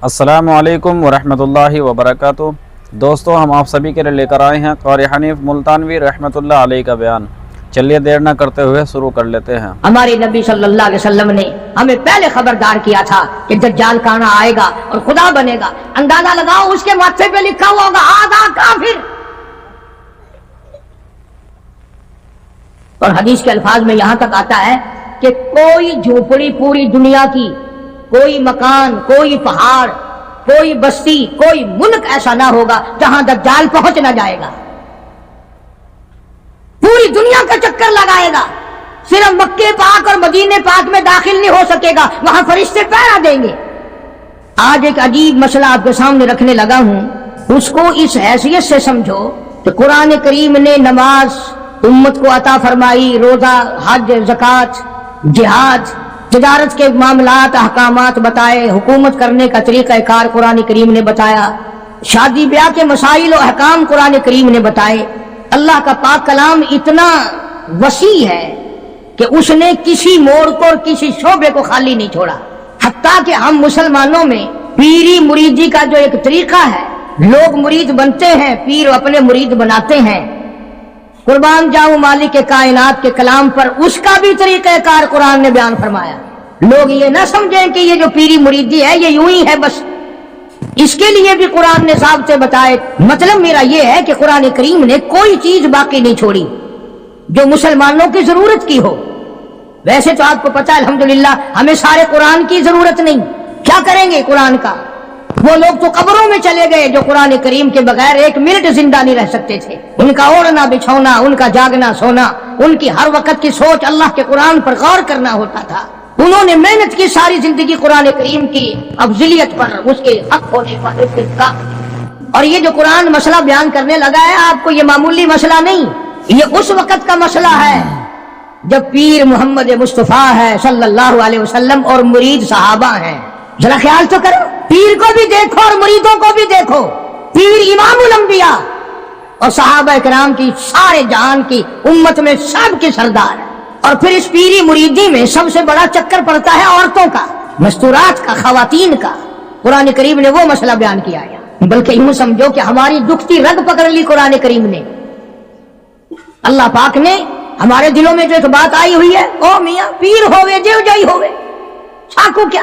السلام علیکم ورحمۃ اللہ وبرکاتہ۔ دوستو، ہم آپ سبھی کے لیے لے کر آئے ہیں قاری حنیف ملتانوی رحمۃ اللہ علیہ کا بیان۔ چلیے دیر نہ کرتے ہوئے شروع کر لیتے ہیں۔ ہمارے نبی صلی اللہ علیہ وسلم نے ہمیں پہلے خبردار کیا تھا کہ دجال کہاں آئے گا اور خدا بنے گا۔ اندازہ لگاؤ، اس کے ماتھے پہ لکھا ہوا ہوگا آدھا کافر۔ اور حدیث کے الفاظ میں یہاں تک آتا ہے کہ کوئی جھوپڑی پوری دنیا کی، کوئی مکان، کوئی پہاڑ، کوئی بستی، کوئی ملک ایسا نہ ہوگا جہاں دجال پہنچ نہ جائے گا۔ پوری دنیا کا چکر لگائے گا، صرف مکے پاک اور مدینے پاک میں داخل نہیں ہو سکے گا، وہاں فرشتے پہرا دیں گے۔ آج ایک عجیب مسئلہ آپ کے سامنے رکھنے لگا ہوں، اس کو اس حیثیت سے سمجھو کہ قرآن کریم نے نماز امت کو عطا فرمائی، روزہ، حج، زکوٰۃ، جہاد، تجارت کے معاملات، احکامات بتائے، حکومت کرنے کا طریقہ کار قرآن کریم نے بتایا، شادی بیاہ کے مسائل و احکام قرآن کریم نے بتائے۔ اللہ کا پاک کلام اتنا وسیع ہے کہ اس نے کسی موڑ کو اور کسی شعبے کو خالی نہیں چھوڑا۔ حتیٰ کہ ہم مسلمانوں میں پیری مریدی کا جو ایک طریقہ ہے، لوگ مرید بنتے ہیں، پیر اپنے مرید بناتے ہیں۔ قربان جاؤں مالک کائنات کے کلام پر، اس کا بھی طریقہ کار قرآن نے بیان فرمایا۔ لوگ یہ نہ سمجھیں کہ یہ جو پیری مریدی ہے یہ یوں ہی ہے بس، اس کے لیے بھی قرآن نے ضابطے بتائے۔ مطلب میرا یہ ہے کہ قرآن کریم نے کوئی چیز باقی نہیں چھوڑی جو مسلمانوں کی ضرورت کی ہو۔ ویسے تو آپ کو پتہ ہے الحمدللہ ہمیں سارے قرآن کی ضرورت نہیں، کیا کریں گے قرآن کا؟ وہ لوگ تو قبروں میں چلے گئے جو قرآن کریم کے بغیر ایک منٹ زندہ نہیں رہ سکتے تھے۔ ان کا اوڑھنا بچھونا، ان کا جاگنا سونا، ان کی ہر وقت کی سوچ اللہ کے قرآن پر غور کرنا ہوتا تھا۔ انہوں نے محنت کی ساری زندگی قرآن کریم کی افضلیت پر، اس کے حق ہونے پر، اس کے کا۔ اور یہ جو قرآن مسئلہ بیان کرنے لگا ہے آپ کو، یہ معمولی مسئلہ نہیں، یہ اس وقت کا مسئلہ ہے جب پیر محمد مصطفیٰ ہے صلی اللہ علیہ وسلم اور مرید صحابہ ہیں۔ ذرا خیال تو کرو، پیر کو بھی دیکھو اور مریدوں کو بھی دیکھو۔ پیر امام الانبیاء اور صحابہ کرام کی سارے جہان کی امت میں سب کے سردار ہے۔ اور پھر اس پیری مریدی میں سب سے بڑا چکر پڑتا ہے عورتوں کا، مستورات کا، خواتین کا۔ قرآن کریم نے وہ مسئلہ بیان کیا ہے، بلکہ یوں سمجھو کہ ہماری دکھتی رگ پکڑ لی قرآن کریم نے۔ اللہ پاک نے ہمارے دلوں میں جو ایک بات آئی ہوئی ہے، او میاں پیر ہوئے جو جائی ہوئے، ساکو کیا؟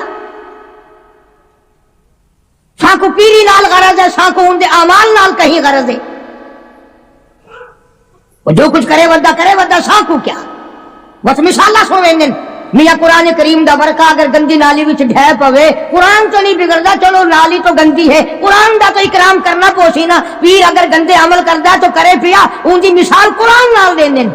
ساکو پیری نال غرض ہے، ساکو ان دے اعمال نال کہیں غرض ہے۔ وہ جو کچھ کرے ودا ساکو کیا؟ بس مثالہ سنویں میاں قرآن کریم دا برکہ اگر گندی نالی وچ ڈھے پوے، قرآن تو نہیں بگڑدا، چلو نالی تو گندی ہے، قرآن دا تو اکرام کرنا پوسی نا۔ پیر اگر گندے عمل کردا تو کرے پیا، ان دی مثال قرآن نال دین۔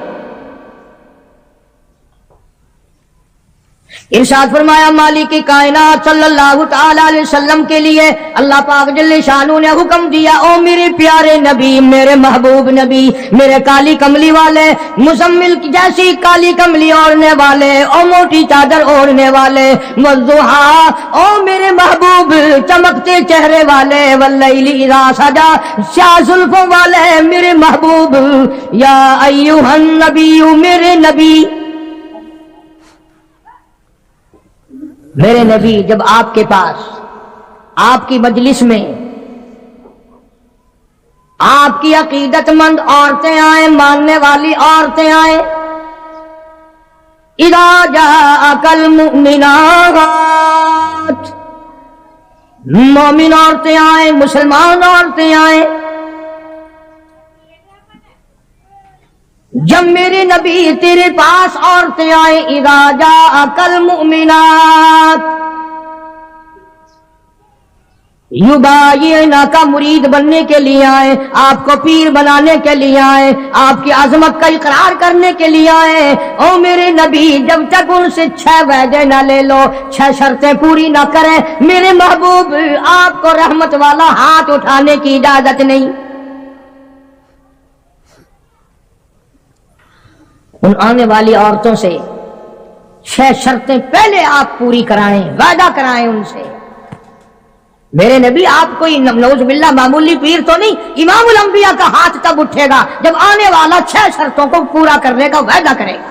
ارشاد فرمایا مالک کائنات صلی اللہ تعالی علیہ وسلم کے لیے اللہ پاک جل شانہ نے حکم دیا، او میرے پیارے نبی، میرے محبوب نبی، میرے کالی کملی والے، مزمل کی جیسی کالی کملی اوڑھنے والے، او موٹی چادر اوڑھنے والے، والضحیٰ، او میرے محبوب چمکتے چہرے والے، واللیل اذا سجا، سیاہ زلفوں والے میرے محبوب، یا ایھا النبی، میرے نبی، میرے نبی جب آپ کے پاس، آپ کی مجلس میں آپ کی عقیدت مند عورتیں آئیں، ماننے والی عورتیں آئیں، اذا جاءک المؤمنات، مومن عورتیں آئیں، مسلمان عورتیں آئیں، جب میرے نبی تیرے پاس عورتیں آئیں، اذا جاءک المؤمنات یبایعنک، مرید بننے کے لیے آئے، آپ کو پیر بنانے کے لیے آئے، آپ کی عظمت کا اقرار کرنے کے لیے آئے۔ او میرے نبی جب تک ان سے 6 وعدے نہ لے لو، 6 شرطیں پوری نہ کریں، میرے محبوب آپ کو رحمت والا ہاتھ اٹھانے کی اجازت نہیں۔ ان آنے والی عورتوں سے 6 شرطیں پہلے آپ پوری کرائیں، وعدہ کرائیں ان سے۔ میرے نبی آپ کوئی نعوذ باللہ معمولی پیر تو نہیں، امام الانبیاء کا ہاتھ تب اٹھے گا جب آنے والا 6 شرطوں کو پورا کرنے کا وعدہ کرے گا۔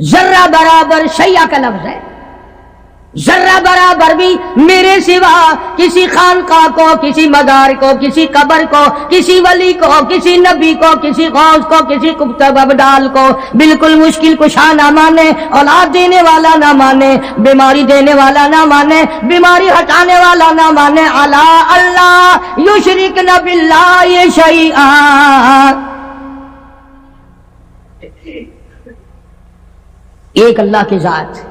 ذرہ برابر شیعہ کا لفظ ہے، ذرہ برابر بھی میرے سوا کسی خانقاہ کو، کسی مزار کو، کسی قبر کو، کسی ولی کو، کسی نبی کو، کسی غوث کو، کسی کتب ابدال کو بالکل مشکل کشا نہ مانے، اولاد دینے والا نہ مانے، بیماری دینے والا نہ مانے، بیماری ہٹانے والا نہ مانے، الا اللہ یشرکن باللہ شیئا، ایک اللہ کی ذات۔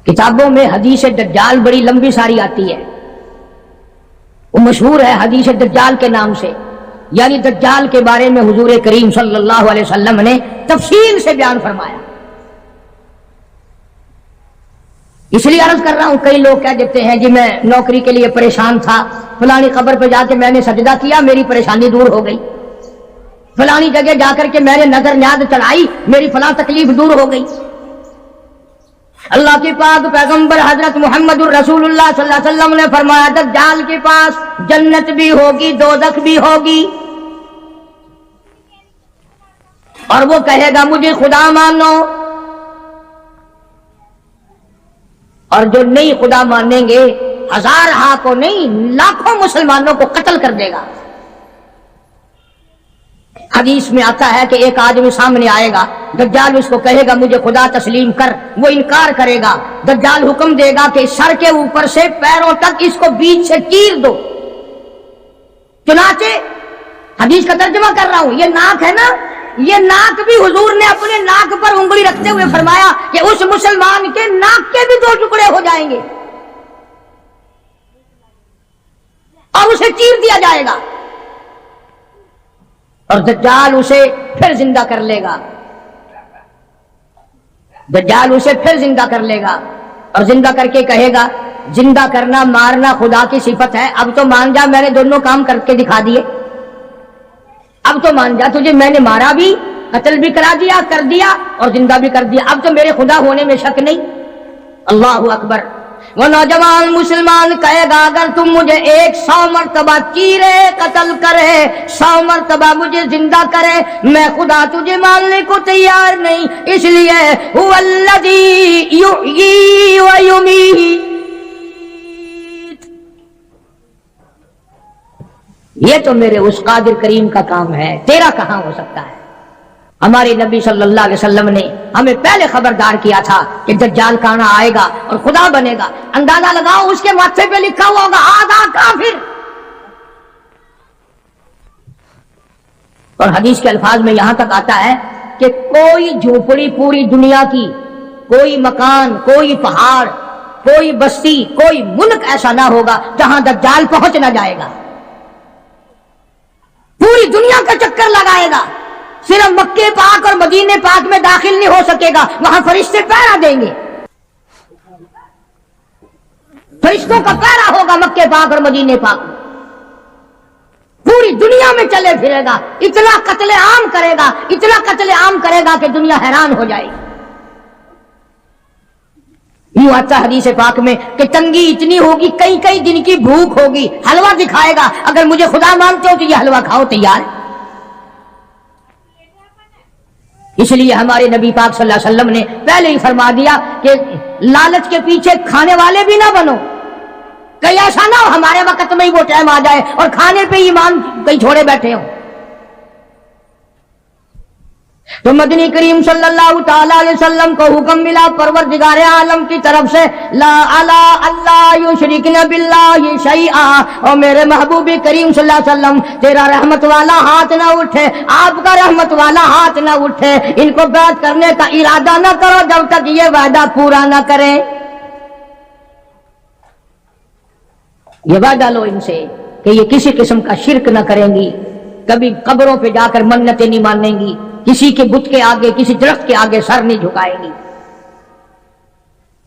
کتابوں میں حدیث دجال بڑی لمبی ساری آتی ہے، وہ مشہور ہے حدیث دجال کے نام سے، یعنی دجال کے بارے میں حضور کریم صلی اللہ علیہ وسلم نے تفصیل سے بیان فرمایا۔ اس لیے عرض کر رہا ہوں، کئی لوگ کہہ دیتے ہیں جی میں نوکری کے لیے پریشان تھا، فلانی قبر پہ جا کے میں نے سجدہ کیا، میری پریشانی دور ہو گئی، فلانی جگہ جا کر کے میں نے نظر نیاز چڑھائی، میری فلاں تکلیف دور ہو گئی۔ اللہ کے پاک پیغمبر حضرت محمد الرسول اللہ صلی اللہ علیہ وسلم نے فرمایا دجال کے پاس جنت بھی ہوگی، دوزخ بھی ہوگی، اور وہ کہے گا مجھے خدا مانو، اور جو نہیں خدا مانیں گے ہزارہا کو نہیں لاکھوں مسلمانوں کو قتل کر دے گا۔ حدیث میں آتا ہے کہ ایک آدمی سامنے آئے گا، دجال اس کو کہے گا مجھے خدا تسلیم کر، وہ انکار کرے گا، دجال حکم دے گا کہ سر کے اوپر سے پیروں تک اس کو بیچ سے چیر دو۔ چنانچہ حدیث کا ترجمہ کر رہا ہوں، یہ ناک ہے نا، یہ ناک بھی حضور نے اپنے ناک پر انگلی رکھتے ہوئے فرمایا کہ اس مسلمان کے ناک کے بھی 2 ٹکڑے ہو جائیں گے اور اسے چیر دیا جائے گا، اور دجال اسے پھر زندہ کر لے گا، دجال اسے پھر زندہ کر لے گا، اور زندہ کر کے کہے گا زندہ کرنا مارنا خدا کی صفت ہے، اب تو مان جا میں نے دونوں کام کر کے دکھا دیے، اب تو مان جا تجھے میں نے مارا بھی، قتل بھی کرا دیا، کر دیا اور زندہ بھی کر دیا، اب تو میرے خدا ہونے میں شک نہیں۔ اللہ اکبر۔ وہ نوجوان مسلمان کہے گا اگر تم مجھے 100 مرتبہ چیرے قتل کرے، 100 مرتبہ مجھے زندہ کرے، میں خدا تجھے ماننے کو تیار نہیں، اس لیے هو الذی یحیی و یمیت، یہ تو میرے اس قادر کریم کا کام ہے، تیرا کہاں ہو سکتا ہے۔ ہمارے نبی صلی اللہ علیہ وسلم نے ہمیں پہلے خبردار کیا تھا کہ دجال کانا آئے گا اور خدا بنے گا، اندازہ لگاؤ اس کے ماتھے پہ لکھا ہوا ہوگا آدھا کافر، اور حدیث کے الفاظ میں یہاں تک آتا ہے کہ کوئی جھوپڑی پوری دنیا کی، کوئی مکان، کوئی پہاڑ، کوئی بستی، کوئی ملک ایسا نہ ہوگا جہاں دجال پہنچ نہ جائے گا، پوری دنیا کا چکر لگائے گا، صرف مکے پاک اور مدینے پاک میں داخل نہیں ہو سکے گا، وہاں فرشتے پہرا دیں گے، فرشتوں کا پہرا ہوگا مکے پاک اور مدینے پاک میں، پوری دنیا میں چلے پھرے گا، اتنا قتل عام کرے گا، اتنا قتل عام کرے گا کہ دنیا حیران ہو جائے گی۔ یوں آتا حدیث پاک میں کہ تنگی اتنی ہوگی، کئی کئی دن کی بھوک ہوگی، حلوہ دکھائے گا، اگر مجھے خدا مانتے ہو تو یہ حلوہ کھاؤ، تیار ہے۔ اس لیے ہمارے نبی پاک صلی اللہ علیہ وسلم نے پہلے ہی فرما دیا کہ لالچ کے پیچھے کھانے والے بھی نہ بنو، کہیں ایسا نہ ہو ہمارے وقت میں ہی وہ ٹائم آ جائے اور کھانے پہ ایمان کہیں چھوڑے بیٹھے ہوں۔ تو مدنی کریم صلی اللہ تعالی علیہ وسلم کو حکم ملا پروردگار عالم کی طرف سے، لا الہ اللہ یشرکن باللہ شیئا، اور میرے محبوب کریم صلی اللہ علیہ وسلم تیرا رحمت والا ہاتھ نہ اٹھے، آپ کا رحمت والا ہاتھ نہ اٹھے، ان کو بیعت کرنے کا ارادہ نہ کرو جب تک یہ وعدہ پورا نہ کریں، یہ وعدہ لو ان سے کہ یہ کسی قسم کا شرک نہ کریں گی، کبھی قبروں پہ جا کر منتیں نہیں مانیں گی، کسی کے بت کے آگے، کسی درخت کے آگے سر نہیں جھکائیں گی۔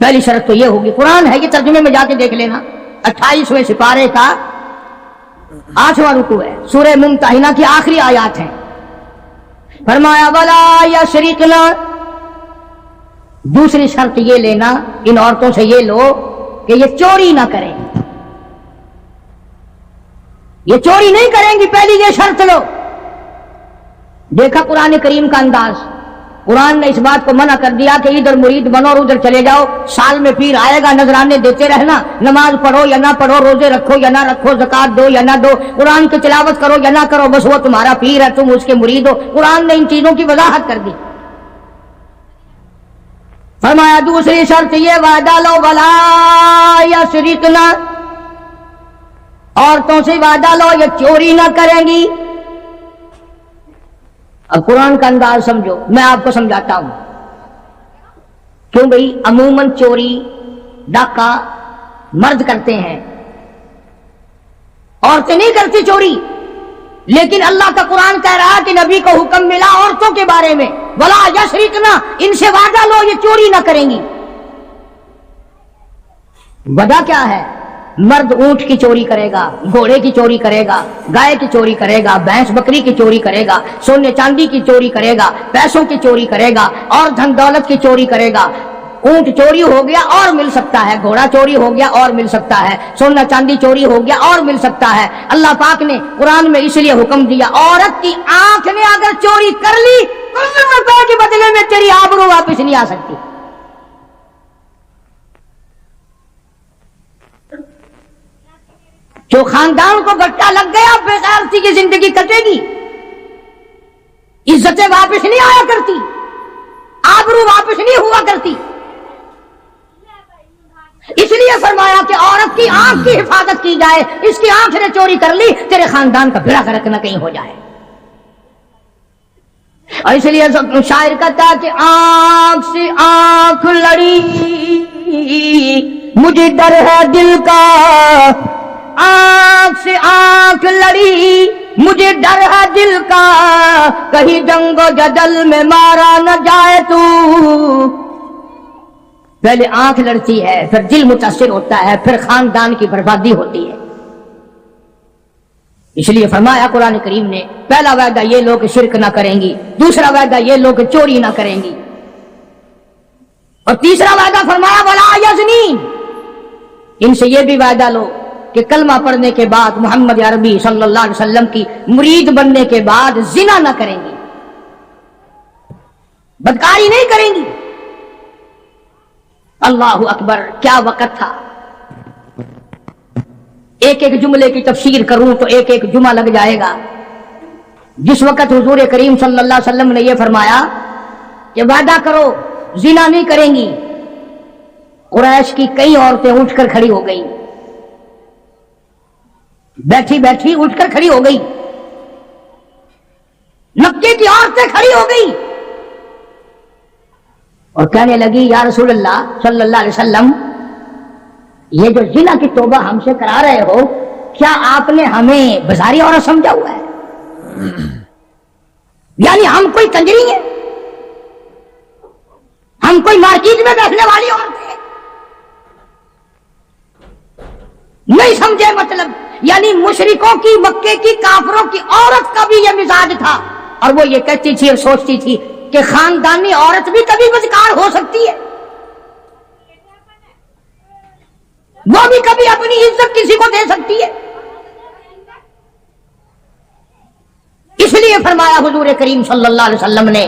پہلی شرط تو یہ ہوگی، قرآن ہے، یہ ترجمے میں جا کے دیکھ لینا، 28ویں سپارے کا 8واں رکوع ہے، سورہ ممتحنہ کی آخری آیات ہیں۔ فرمایا ولا یشرکنا، دوسری شرط یہ لینا ان عورتوں سے یہ لو کہ یہ چوری نہ کریں، یہ چوری نہیں کریں گی، پہلی یہ شرط لو۔ دیکھا قرآن کریم کا انداز، قرآن نے اس بات کو منع کر دیا کہ ادھر مرید بنو اور ادھر چلے جاؤ، سال میں پیر آئے گا نذرانے دیتے رہنا، نماز پڑھو یا نہ پڑھو، روزے رکھو یا نہ رکھو، زکات دو یا نہ دو، قرآن کی تلاوت کرو یا نہ کرو، بس وہ تمہارا پیر ہے، تم اس کے مرید ہو۔ قرآن نے ان چیزوں کی وضاحت کر دی۔ فرمایا دوسری شرط یہ وعدہ لو ولا یسرقنا، عورتوں سے وعدہ لو یہ چوری نہ کریں گی۔ اب قرآن کا انداز سمجھو، میں آپ کو سمجھاتا ہوں۔ کیوں بھئی عموماً چوری ڈاکہ مرد کرتے ہیں، عورتیں نہیں کرتی چوری، لیکن اللہ کا قرآن کہہ رہا ہے کہ نبی کو حکم ملا عورتوں کے بارے میں، ولا یسرقنا، ان سے وعدہ لو یہ چوری نہ کریں گی۔ وعدہ کیا ہے؟ مرد اونٹ کی چوری کرے گا، گھوڑے کی چوری کرے گا، گائے کی چوری کرے گا، بھینس بکری کی چوری کرے گا، سونے چاندی کی چوری کرے گا، پیسوں کی چوری کرے گا، اور دھن دولت کی چوری کرے گا۔ اونٹ چوری ہو گیا اور مل سکتا ہے، گھوڑا چوری ہو گیا اور مل سکتا ہے، سونا چاندی چوری ہو گیا اور مل سکتا ہے۔ اللہ پاک نے قرآن میں اس لیے حکم دیا، عورت کی آنکھ نے اگر چوری کر لی تو روپے کے بدلے میں تیری آبرو واپس نہیں آ سکتی۔ جو خاندان کو گٹا لگ گیا بے غیرتی کی زندگی کٹے گی، عزتیں واپس نہیں آیا کرتی، آبرو واپس نہیں ہوا کرتی۔ اس لیے فرمایا کہ عورت کی آنکھ کی حفاظت کی جائے، اس کی آنکھ نے چوری کر لی تیرے خاندان کا بھیڑا گرک نہ کہیں ہو جائے۔ اور اس لیے شاعر کہتا کہ آنکھ سے آنکھ لڑی مجھے ڈر ہے دل کا، آنکھ سے آنکھ لڑی مجھے ڈر ہے دل کا، کہیں جنگ و جدل میں مارا نہ جائے تو۔ پہلے آنکھ لڑتی ہے، پھر دل متاثر ہوتا ہے، پھر خاندان کی بربادی ہوتی ہے۔ اس لیے فرمایا قرآن کریم نے، پہلا وعدہ یہ لوگ شرک نہ کریں گی، دوسرا وعدہ یہ لوگ چوری نہ کریں گی، اور تیسرا وعدہ فرمایا ولا یزنین، ان سے یہ بھی وعدہ لو کہ کلمہ پڑھنے کے بعد محمد عربی صلی اللہ علیہ وسلم کی مرید بننے کے بعد زنا نہ کریں گی، بدکاری نہیں کریں گی۔ اللہ اکبر، کیا وقت تھا! ایک ایک جملے کی تفسیر کروں تو ایک ایک جمعہ لگ جائے گا۔ جس وقت حضور کریم صلی اللہ علیہ وسلم نے یہ فرمایا کہ وعدہ کرو زنا نہیں کریں گی، قریش کی کئی عورتیں اٹھ کر کھڑی ہو گئی، بیٹھی بیٹھی اٹھ کر کھڑی ہو گئی، مکے کی عورتیں کھڑی ہو گئی اور کہنے لگی یا رسول اللہ صلی اللہ علیہ وسلم، یہ جو زنا کی توبہ ہم سے کرا رہے ہو، کیا آپ نے ہمیں بازاری عورت سمجھا ہوا ہے؟ یعنی ہم کوئی کنجری ہیں؟ ہم کوئی مارکیٹ میں بیٹھنے والی عورت ہیں؟ نہیں سمجھے مطلب، یعنی مشرکوں کی، مکے کی کافروں کی عورت کا بھی یہ مزاج تھا، اور وہ یہ کہتی تھی اور سوچتی تھی کہ خاندانی عورت بھی کبھی بدکار ہو سکتی ہے، وہ بھی کبھی اپنی عزت کسی کو دے سکتی ہے۔ اس لیے فرمایا حضور کریم صلی اللہ علیہ وسلم نے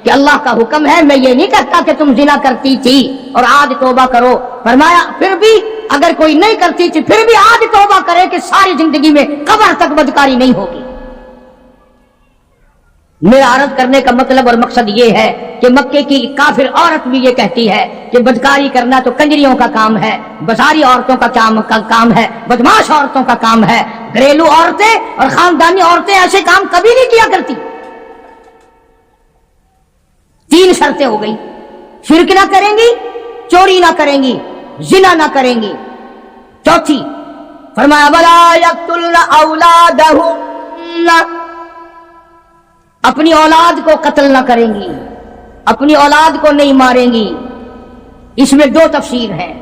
کہ اللہ کا حکم ہے، میں یہ نہیں کہتا کہ تم زنا کرتی تھی اور آج توبہ کرو، فرمایا پھر بھی اگر کوئی نہیں کرتی تھی پھر بھی آج توبہ کرے کہ ساری زندگی میں قبر تک بدکاری نہیں ہوگی۔ میرا عرض کرنے کا مطلب اور مقصد یہ ہے کہ مکے کی کافر عورت بھی یہ کہتی ہے کہ بدکاری کرنا تو کنجریوں کا کام ہے، بازاری عورتوں کا کام ہے، بدماش عورتوں کا کام ہے، گھریلو عورتیں اور خاندانی عورتیں ایسے کام کبھی نہیں کیا کرتی۔ تین شرطیں ہو گئی، شرک نہ کریں گی، چوری نہ کریں گی، زنا نہ کریں گی۔ چوتھی فرمایا ولا یقتلن اولادہن، اپنی اولاد کو قتل نہ کریں گی، اپنی اولاد کو نہیں ماریں گی۔ اس میں دو تفسیر ہیں،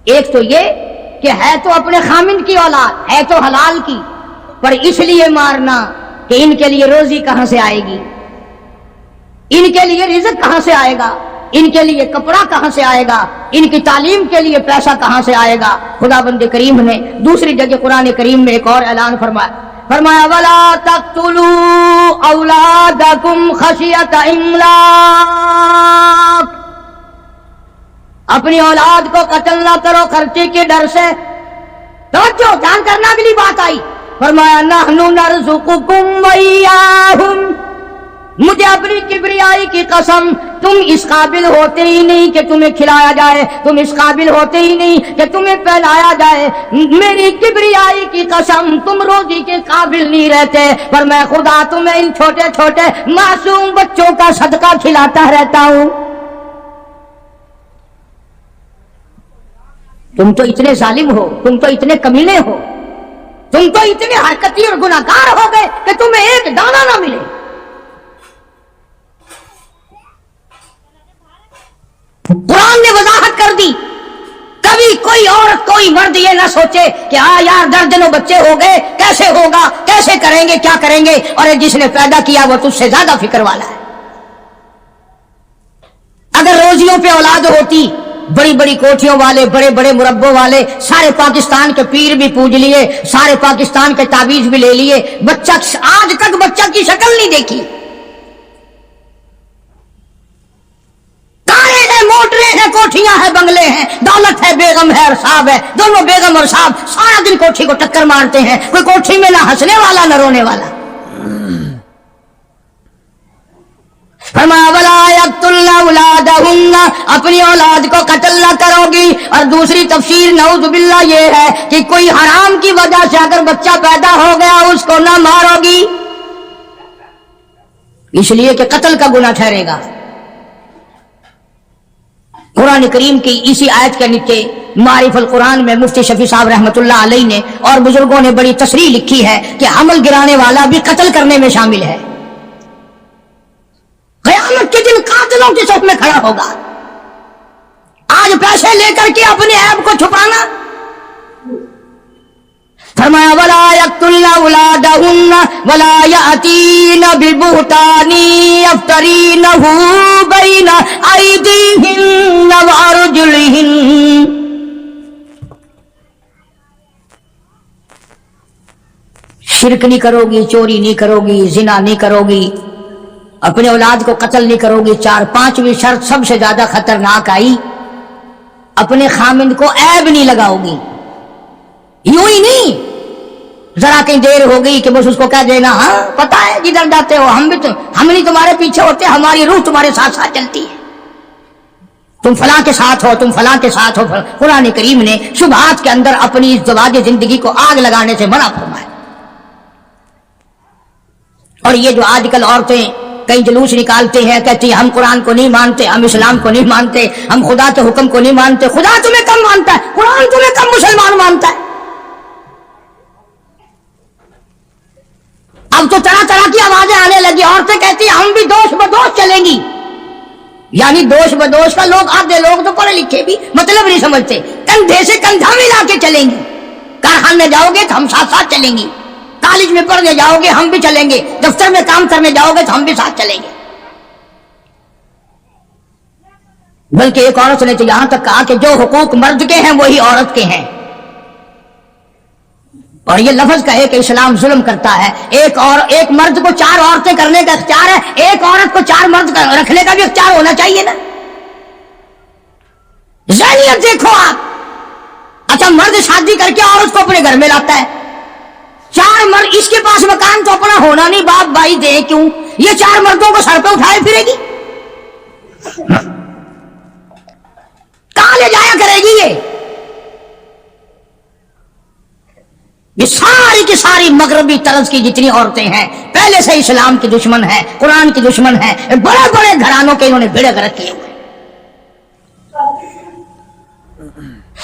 ایک تو یہ کہ ہے تو اپنے خامند کی اولاد، ہے تو حلال کی، پر اس لیے مارنا کہ ان کے لیے روزی کہاں سے آئے گی، ان کے لیے رزق کہاں سے آئے گا، ان کے لیے کپڑا کہاں سے آئے گا، ان کی تعلیم کے لیے پیسہ کہاں سے آئے گا۔ خدا بند کریم نے دوسری جگہ قرآن کریم میں ایک اور اعلان فرمایا فرمایا ولا تقتلوا اولادکم خشیۃ املاق، اپنی اولاد کو قتل نہ کرو خرچے کے ڈر سے۔ توجہ، دھیان کرنا، اگلی بات آئی، فرمایا نحن نرزقکم وإیاہم، مجھے اپنی کبریائی کی قسم، تم اس قابل ہوتے ہی نہیں کہ تمہیں کھلایا جائے، تم اس قابل ہوتے ہی نہیں کہ تمہیں پہلایا جائے، میری کبریائی کی قسم تم روزی کے قابل نہیں رہتے، پر میں خدا تمہیں ان چھوٹے چھوٹے معصوم بچوں کا صدقہ کھلاتا رہتا ہوں۔ تم تو اتنے ظالم ہو، تم تو اتنے کمینے ہو، تم تو اتنے حرکتی اور گناہگار ہو گئے کہ تمہیں ایک دانہ نہ ملے۔ قرآن نے وضاحت کر دی، کبھی کوئی عورت کوئی مرد یہ نہ سوچے کہ یار درجنوں بچے ہو گئے، کیسے ہوگا، کیسے کریں گے، کیا کریں گے، اور جس نے پیدا کیا وہ تجھ سے زیادہ فکر والا ہے۔ اگر روزیوں پہ اولاد ہوتی، بڑی بڑی کوٹھیوں والے، بڑے بڑے مربوں والے، سارے پاکستان کے پیر بھی پوج لیے، سارے پاکستان کے تعویذ بھی لے لیے، بچہ آج تک بچہ کی شکل نہیں دیکھی، کاریں ہیں، موٹریں ہیں، کوٹھیاں ہیں، بنگلے ہیں، دولت ہے، بیگم ہے اور صاحب ہے، دونوں بیگم اور صاحب سارا دن کوٹھی کو ٹکر مارتے ہیں، کوئی کوٹھی میں نہ ہنسنے والا نہ رونے والا۔ فرمایا ولا یقتلن اولادہن، اپنی اولاد کو قتل نہ کرو گی۔ اور دوسری تفسیر نعوذ باللہ یہ ہے کہ کوئی حرام کی وجہ سے اگر بچہ پیدا ہو گیا اس کو نہ مارو گی، اس لیے کہ قتل کا گناہ ٹھہرے گا۔ قرآن کریم کی اسی آیت کے نیچے معارف القرآن میں مفتی شفیع صاحب رحمۃ اللہ علیہ نے اور بزرگوں نے بڑی تصریح لکھی ہے کہ حمل گرانے والا بھی قتل کرنے میں شامل ہے۔ قیامت کے دن قاتلوں کی صف میں کھڑا ہوگا۔ آج پیسے لے کر کے اپنے عیب کو چھپانا، فرمایا ولا یقتلن اولادہن ولا یأتین ببہتان یفترینہ بین ایدیہن وارجلہن، شرک نہیں کرو گی، چوری نہیں کرو گی، زنا نہیں کرو گی، اپنے اولاد کو قتل نہیں کرو گی۔ پانچویں شرط سب سے زیادہ خطرناک آئی، اپنے خامند کو عیب نہیں لگاؤ گی، یوں ہی نہیں ذرا کہیں دیر ہو گئی کہ بس اس کو کہہ دینا ہاں پتہ ہے جدھر جاتے ہو ہم نہیں تمہارے پیچھے ہوتے، ہماری روح تمہارے ساتھ ساتھ چلتی ہے، تم فلاں کے ساتھ ہو، تم فلاں کے ساتھ ہو۔ قرآن کریم نے شبہات کے اندر اپنی ازدواج زندگی کو آگ لگانے سے منع فرمایا۔ اور یہ جو آج کل عورتیں کئی جلوس نکالتے ہیں، کہتی ہیں ہم قرآن کو نہیں مانتے، ہم اسلام کو نہیں مانتے، ہم خدا کے حکم کو نہیں مانتے۔ خدا تمہیں کم مانتا ہے، قرآن تمہیں کم مسلمان مانتا ہے۔ اب تو طرح طرح کی آوازیں آنے لگی، عورتیں کہتی ہیں ہم بھی دوش بدوش چلیں گی، یعنی دوش بدوش کا لوگ آدھے لوگ تو پڑھے لکھے بھی مطلب نہیں سمجھتے، کندھے سے کندھا ملا کے چلیں گی، کارخانے میں جاؤ گے تو ہم ساتھ ساتھ چلیں گی، کالج میں پڑھنے جاؤ گے ہم بھی چلیں گے، دفتر میں کام کرنے جاؤ گے تو ہم بھی ساتھ چلیں گے۔ بلکہ ایک عورت نے تو یہاں تک کہا کہ جو حقوق مرد کے ہیں وہی عورت کے ہیں، اور یہ لفظ کہے کہ اسلام ظلم کرتا ہے، ایک مرد کو 4 عورتیں کرنے کا اختیار ہے، ایک عورت کو 4 مرد رکھنے کا بھی اختیار ہونا چاہیے نا۔ ذہنیت دیکھو آپ، اچھا مرد شادی کر کے عورت کو اپنے گھر میں لاتا ہے، 4 مرد، اس کے پاس مکان تو اپنا ہونا نہیں، باپ بھائی دے کیوں، یہ 4 مردوں کو سر پہ اٹھائے پھرے گی، کہاں لے جایا کرے گی؟ یہ ساری کی ساری مغربی طرز کی جتنی عورتیں ہیں پہلے سے اسلام کی دشمن ہیں، قرآن کی دشمن ہیں، بڑے بڑے گھرانوں کے انہوں نے بیڑے غرق کیے ہوئے۔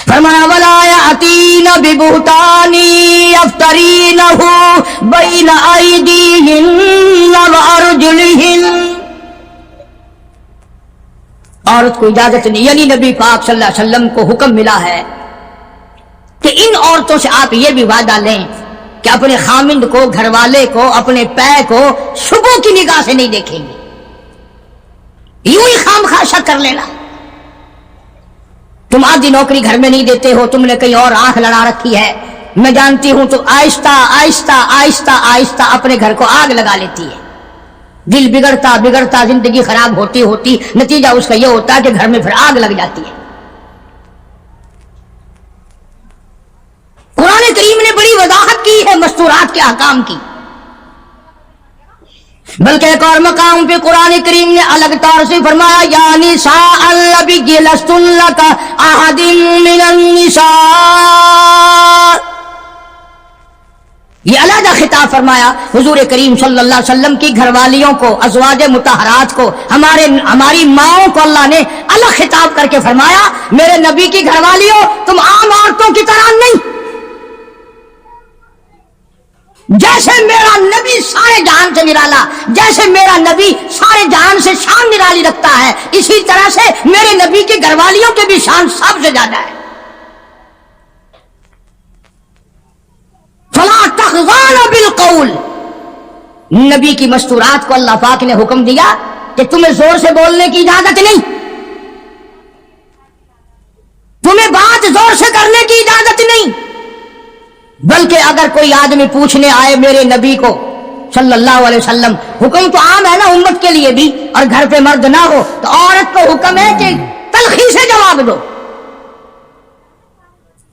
فرمایا ولا یأتین ببہتان یفترینہ بین ایدیہن وارجلہن، عورت کو اجازت نہیں، یعنی نبی پاک صلی اللہ علیہ وسلم کو حکم ملا ہے کہ ان عورتوں سے آپ یہ بھی وعدہ لیں کہ اپنے خامند کو، گھر والے کو، اپنے پے کو شبوں کی نگاہ سے نہیں دیکھیں گے، یوں ہی خام خواہ شک کر لینا۔ تم آدھی نوکری گھر میں نہیں دیتے ہو، تم نے کہیں اور آنکھ لڑا رکھی ہے، میں جانتی ہوں تو آہستہ آہستہ آہستہ آہستہ اپنے گھر کو آگ لگا لیتی ہے. دل بگڑتا بگڑتا زندگی خراب ہوتی ہوتی نتیجہ اس کا یہ ہوتا ہے کہ گھر میں پھر آگ لگ جاتی ہے. قرآن کریم نے بڑی وضاحت کی ہے مستورات کے احکام کی. بلکہ ایک اور مقام پہ قرآن کریم نے الگ طور سے فرمایا یا نساء النبی لستن لک احد من النساء. یہ علیحدہ خطاب فرمایا حضور کریم صلی اللہ علیہ وسلم کی گھر والیوں کو، ازواج مطہرات کو، ہماری ماؤں کو اللہ نے الگ خطاب کر کے فرمایا میرے نبی کی گھر والیوں تم عام عورتوں کی طرح نہیں. جیسے میرا نبی سارے جہان سے نرالا، جیسے میرا نبی سارے جہان سے شان نرالی رکھتا ہے، اسی طرح سے میرے نبی کی گھر والیوں کی بھی شان سب سے زیادہ ہے. فلا تخضعن بالقول. نبی کی مستورات کو اللہ پاک نے حکم دیا کہ تمہیں زور سے بولنے کی اجازت نہیں، تمہیں بات زور سے کرنے کی اجازت نہیں، بلکہ اگر کوئی آدمی پوچھنے آئے میرے نبی کو صلی اللہ علیہ وسلم، حکم تو عام ہے نا امت کے لیے بھی، اور گھر پہ مرد نہ ہو تو عورت کو حکم ہے کہ تلخی سے جواب دو.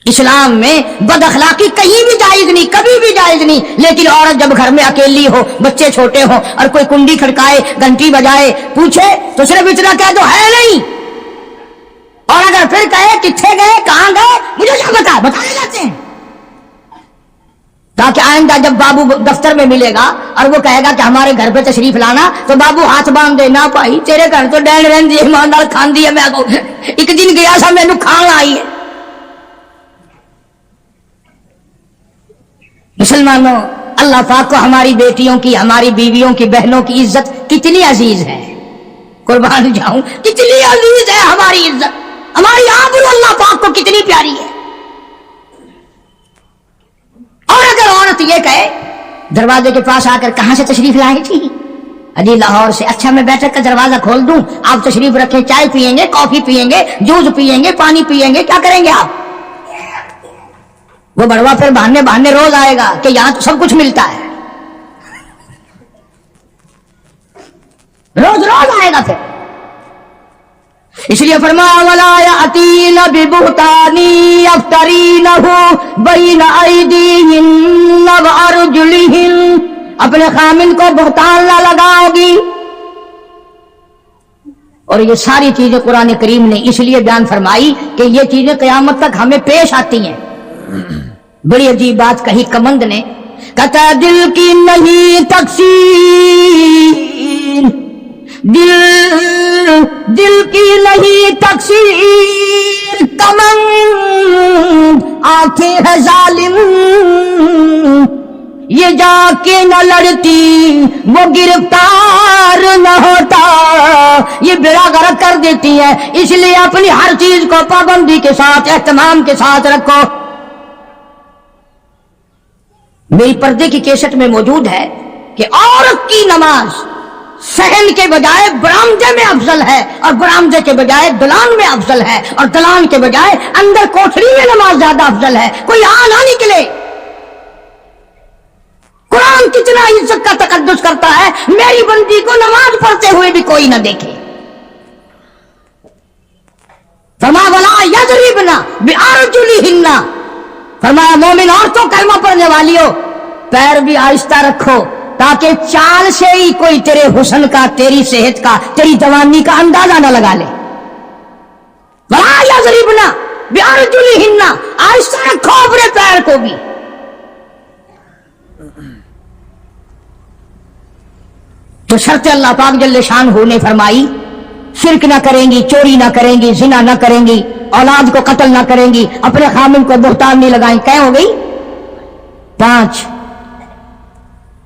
اسلام میں بد اخلاقی کہیں بھی جائز نہیں، کبھی بھی جائز نہیں، لیکن عورت جب گھر میں اکیلی ہو، بچے چھوٹے ہوں اور کوئی کنڈی کھڑکائے، گھنٹی بجائے، پوچھے تو صرف اتنا کہہ دو ہے نہیں، اور اگر پھر کہے کتنے گئے کہاں گئے مجھے کیا بتائے جاتے ہیں، تاکہ آئندہ جب بابو دفتر میں ملے گا اور وہ کہے گا کہ ہمارے گھر پہ تشریف لانا تو بابو ہاتھ باندھ دے نہ بھائی تیرے گھر تو ڈین رہن دی ایماندار کھان دی ہے، میں ایک دن گیا سا مینو کھان آئی ہے. مسلمانوں، اللہ پاک کو ہماری بیٹیوں کی، ہماری بیویوں کی، بہنوں کی عزت کتنی عزیز ہے، قربان جاؤں کتنی عزیز ہے ہماری عزت، ہماری آبرو اللہ پاک کو کتنی پیاری ہے. اور اگر عورت یہ کہے دروازے کے پاس آ کر کہاں سے تشریف لائے تھی، ابھی لاہور سے، اچھا میں بیٹھک کا دروازہ کھول دوں، آپ تشریف رکھیں، چائے پیئیں گے، کافی پیئیں گے، جوس پیئیں گے، پانی پیئیں گے، کیا کریں گے آپ؟ وہ بڑوا پھر بہانے روز آئے گا کہ یہاں تو سب کچھ ملتا ہے، روز آئے گا پھر. اس لیے فرمایا وَلَا يَأْتِينَ بِبُهْتَانٍ يَفْتَرِينَهُ بَيْنَ أَيْدِيهِنَّ وَأَرْجُلِهِنَّ. اپنے خامن کو بہتان نہ لگاؤ گی. اور یہ ساری چیزیں قرآن کریم نے اس لیے بیان فرمائی کہ یہ چیزیں قیامت تک ہمیں پیش آتی ہیں. بڑی عجیب بات کہی کمند نے، کہتا دل کی نہیں تقسیم، دل کی نہیں تقسیم، کمند آنکھیں ہے ظالم، یہ جا کے نہ لڑتی وہ گرفتار نہ ہوتا، یہ بیڑا غرق کر دیتی ہے. اس لیے اپنی ہر چیز کو پابندی کے ساتھ، اہتمام کے ساتھ رکھو. میری پردے کی کیسٹ میں موجود ہے کہ عورت کی نماز صحن کے بجائے برآمدے میں افضل ہے، اور برآمدے کے بجائے دلان میں افضل ہے، اور دلان کے بجائے اندر کوٹھری میں نماز زیادہ افضل ہے. کوئی نہ نکلے. قرآن کتنا عزت کا تقدس کرتا ہے، میری بندی کو نماز پڑھتے ہوئے بھی کوئی نہ دیکھے. فرمایا وَلَا يَضْرِبْنَ بِأَرْجُلِهِنَّ. فرمایا مومن عورتوں کلمہ پڑھنے والیوں پیر بھی آہستہ رکھو، تاکہ چال سے ہی کوئی تیرے حسن کا، تیری صحت کا، تیری جوانی کا اندازہ نہ لگا لے. وَلَا يَضْرِبْنَ بِأَرْجُلِهِنَّ. آہستہ رکھو اپنے پیر کو بھی. تو شرط اللہ پاک جل شانہ نے فرمائی شرک نہ کریں گی، چوری نہ کریں گی، زنا نہ کریں گی، اولاد کو قتل نہ کریں گی، اپنے خامن کو بہتان نہیں لگائیں. کیا ہو گئی؟ 5.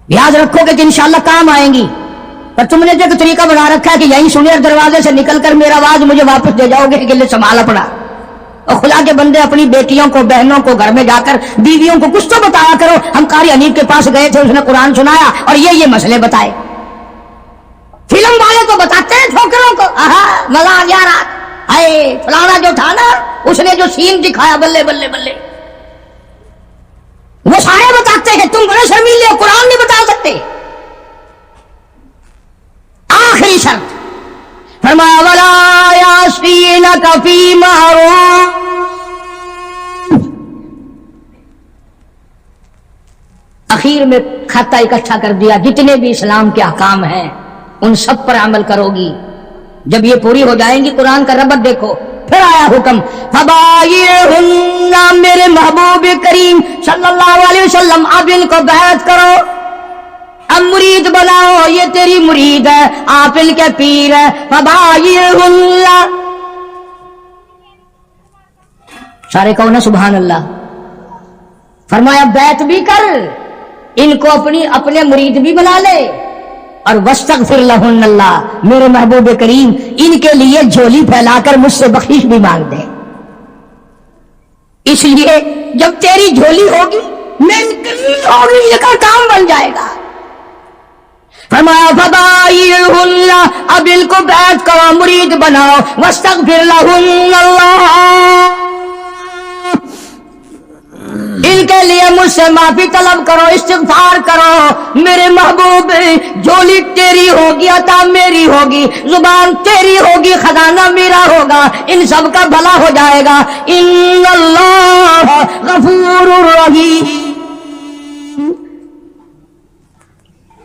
یاد رکھو گے کہ انشاءاللہ کام آئیں گی. پر تم نے جو ایک طریقہ بنا رکھا ہے کہ یہیں سنیر دروازے سے نکل کر میرا آواز مجھے واپس دے جاؤ گے کہ لے سنبھالا پڑا. اور خدا کے بندے اپنی بیٹیوں کو، بہنوں کو گھر میں جا کر، بیویوں کو کچھ تو بتایا کرو. ہم قاری حنیف کے پاس گئے تھے، اس نے قرآن سنایا اور یہ مسئلے بتائے. فلم والے تو بتاتے ہیں ٹھوکروں کو، مزہ آ گیا رات، فلانا جو تھا نا اس نے جو سین دکھایا، بلے بلے بلے. وہ سارے بتاتے ہیں، تم بڑے شرمیلے ہو، قرآن نہیں بتا سکتے۔ آخری شرط فرمایا وَلَا يَعْصِينَكَ فِي مَعْرُوفٍ، اخیر میں کھاتا اکٹھا کر دیا، جتنے بھی اسلام کے احکام ہیں ان سب پر عمل کرو گی۔ جب یہ پوری ہو جائیں گی، قرآن کا ربط دیکھو، پھر آیا حکم فَبَايِعْهُنَّ، میرے محبوب کریم صلی اللہ علیہ وسلم اب ان کو بیعت کرو، اب مرید بناؤ، یہ تیری مرید ہے، آپ ان کے پیر ہے۔ فَبَايِعْهُنَّ، سارے کہو نا سبحان اللہ۔ فرمایا بیعت بھی کر، ان کو اپنے مرید بھی بنا لے، اور وَاسْتَغْفِرْ لَهُنَّ، اللہ میرے محبوب کریم ان کے لیے جھولی پھیلا کر مجھ سے بخشش بھی مانگ دے، اس لیے جب تیری جھولی ہوگی میں ہوگی، یہ کا کام بن جائے گا۔ فرمایا فَبَايِعْهُنَّ، اب ان کو بیعت کرو، مرید بناؤ، وَاسْتَغْفِرْ لَهُنَّ، اللہ ان کے لیے مجھ سے معافی طلب کرو، استغفار کرو۔ میرے محبوب جھولی تیری ہوگی، عطا میری ہوگی، زبان تیری ہوگی، خزانہ میرا ہوگا، ان سب کا بھلا ہو جائے گا۔ ان اللہ غفور رحیم،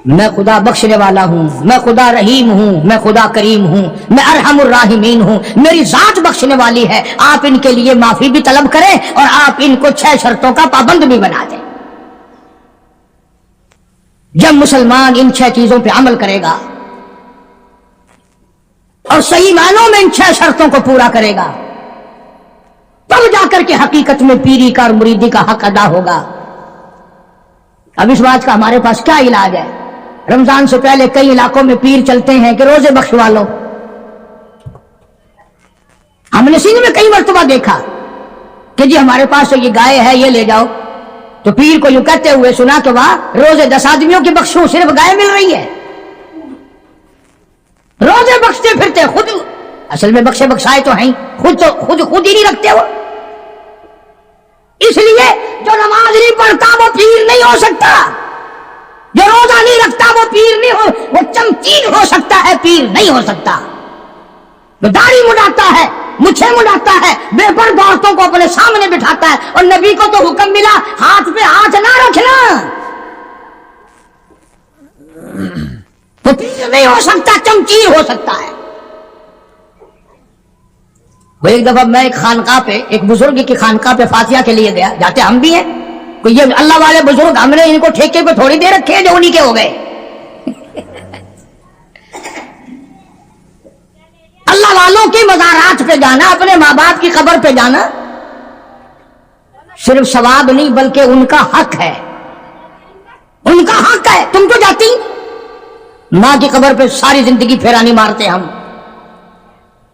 میں خدا بخشنے والا ہوں، میں خدا رحیم ہوں، میں خدا کریم ہوں، میں ارحم الراحمین ہوں، میری ذات بخشنے والی ہے۔ آپ ان کے لیے معافی بھی طلب کریں اور آپ ان کو 6 شرطوں کا پابند بھی بنا دیں۔ جب مسلمان ان 6 چیزوں پہ عمل کرے گا اور صحیح معنوں میں ان 6 شرطوں کو پورا کرے گا، تب جا کر کے حقیقت میں پیری کا اور مریدی کا حق ادا ہوگا۔ اب اس بات کا ہمارے پاس کیا علاج ہے؟ رمضان سے پہلے کئی علاقوں میں پیر چلتے ہیں کہ روزے بخشوا لو۔ ہم نے سندھ میں کئی مرتبہ دیکھا کہ جی ہمارے پاس یہ گائے ہے، یہ لے جاؤ، تو پیر کو یوں کہتے ہوئے سنا کہ واہ، روزے 10 آدمیوں کی بخشوں، صرف گائے مل رہی ہے۔ روزے بخشتے پھرتے خود، اصل میں بخشے بخشائے تو ہیں، خود ہی نہیں رکھتے وہ۔ اس لیے جو نماز نہیں پڑھتا وہ پیر نہیں ہو سکتا، جو روزہ نہیں رکھتا وہ پیر نہیں ہو، وہ چمچیل ہو سکتا ہے، پیر نہیں ہو سکتا۔ جو داڑھی مڈاتا ہے، مچھے مڈاتا ہے، بے پردہ عورتوں کو اپنے سامنے بٹھاتا ہے، اور نبی کو تو حکم ملا ہاتھ پہ ہاتھ نہ رکھنا، وہ پیر نہیں ہو سکتا، چمچیل ہو سکتا ہے۔ وہ ایک دفعہ میں ایک خانقاہ پہ، ایک بزرگ کی خانقاہ پہ فاتحہ کے لیے گیا، جاتے ہم بھی ہیں، کوئی یہ اللہ والے بزرگ ہم نے ان کو ٹھیکے پہ تھوڑی دے رکھے ہیں جو انہی کے ہو گئے۔ اللہ والوں کی مزارات پہ جانا، اپنے ماں باپ کی قبر پہ جانا صرف ثواب نہیں بلکہ ان کا حق ہے، ان کا حق ہے۔ تم تو جاتی ماں کی قبر پہ ساری زندگی پھیرا نہیں مارتے، ہم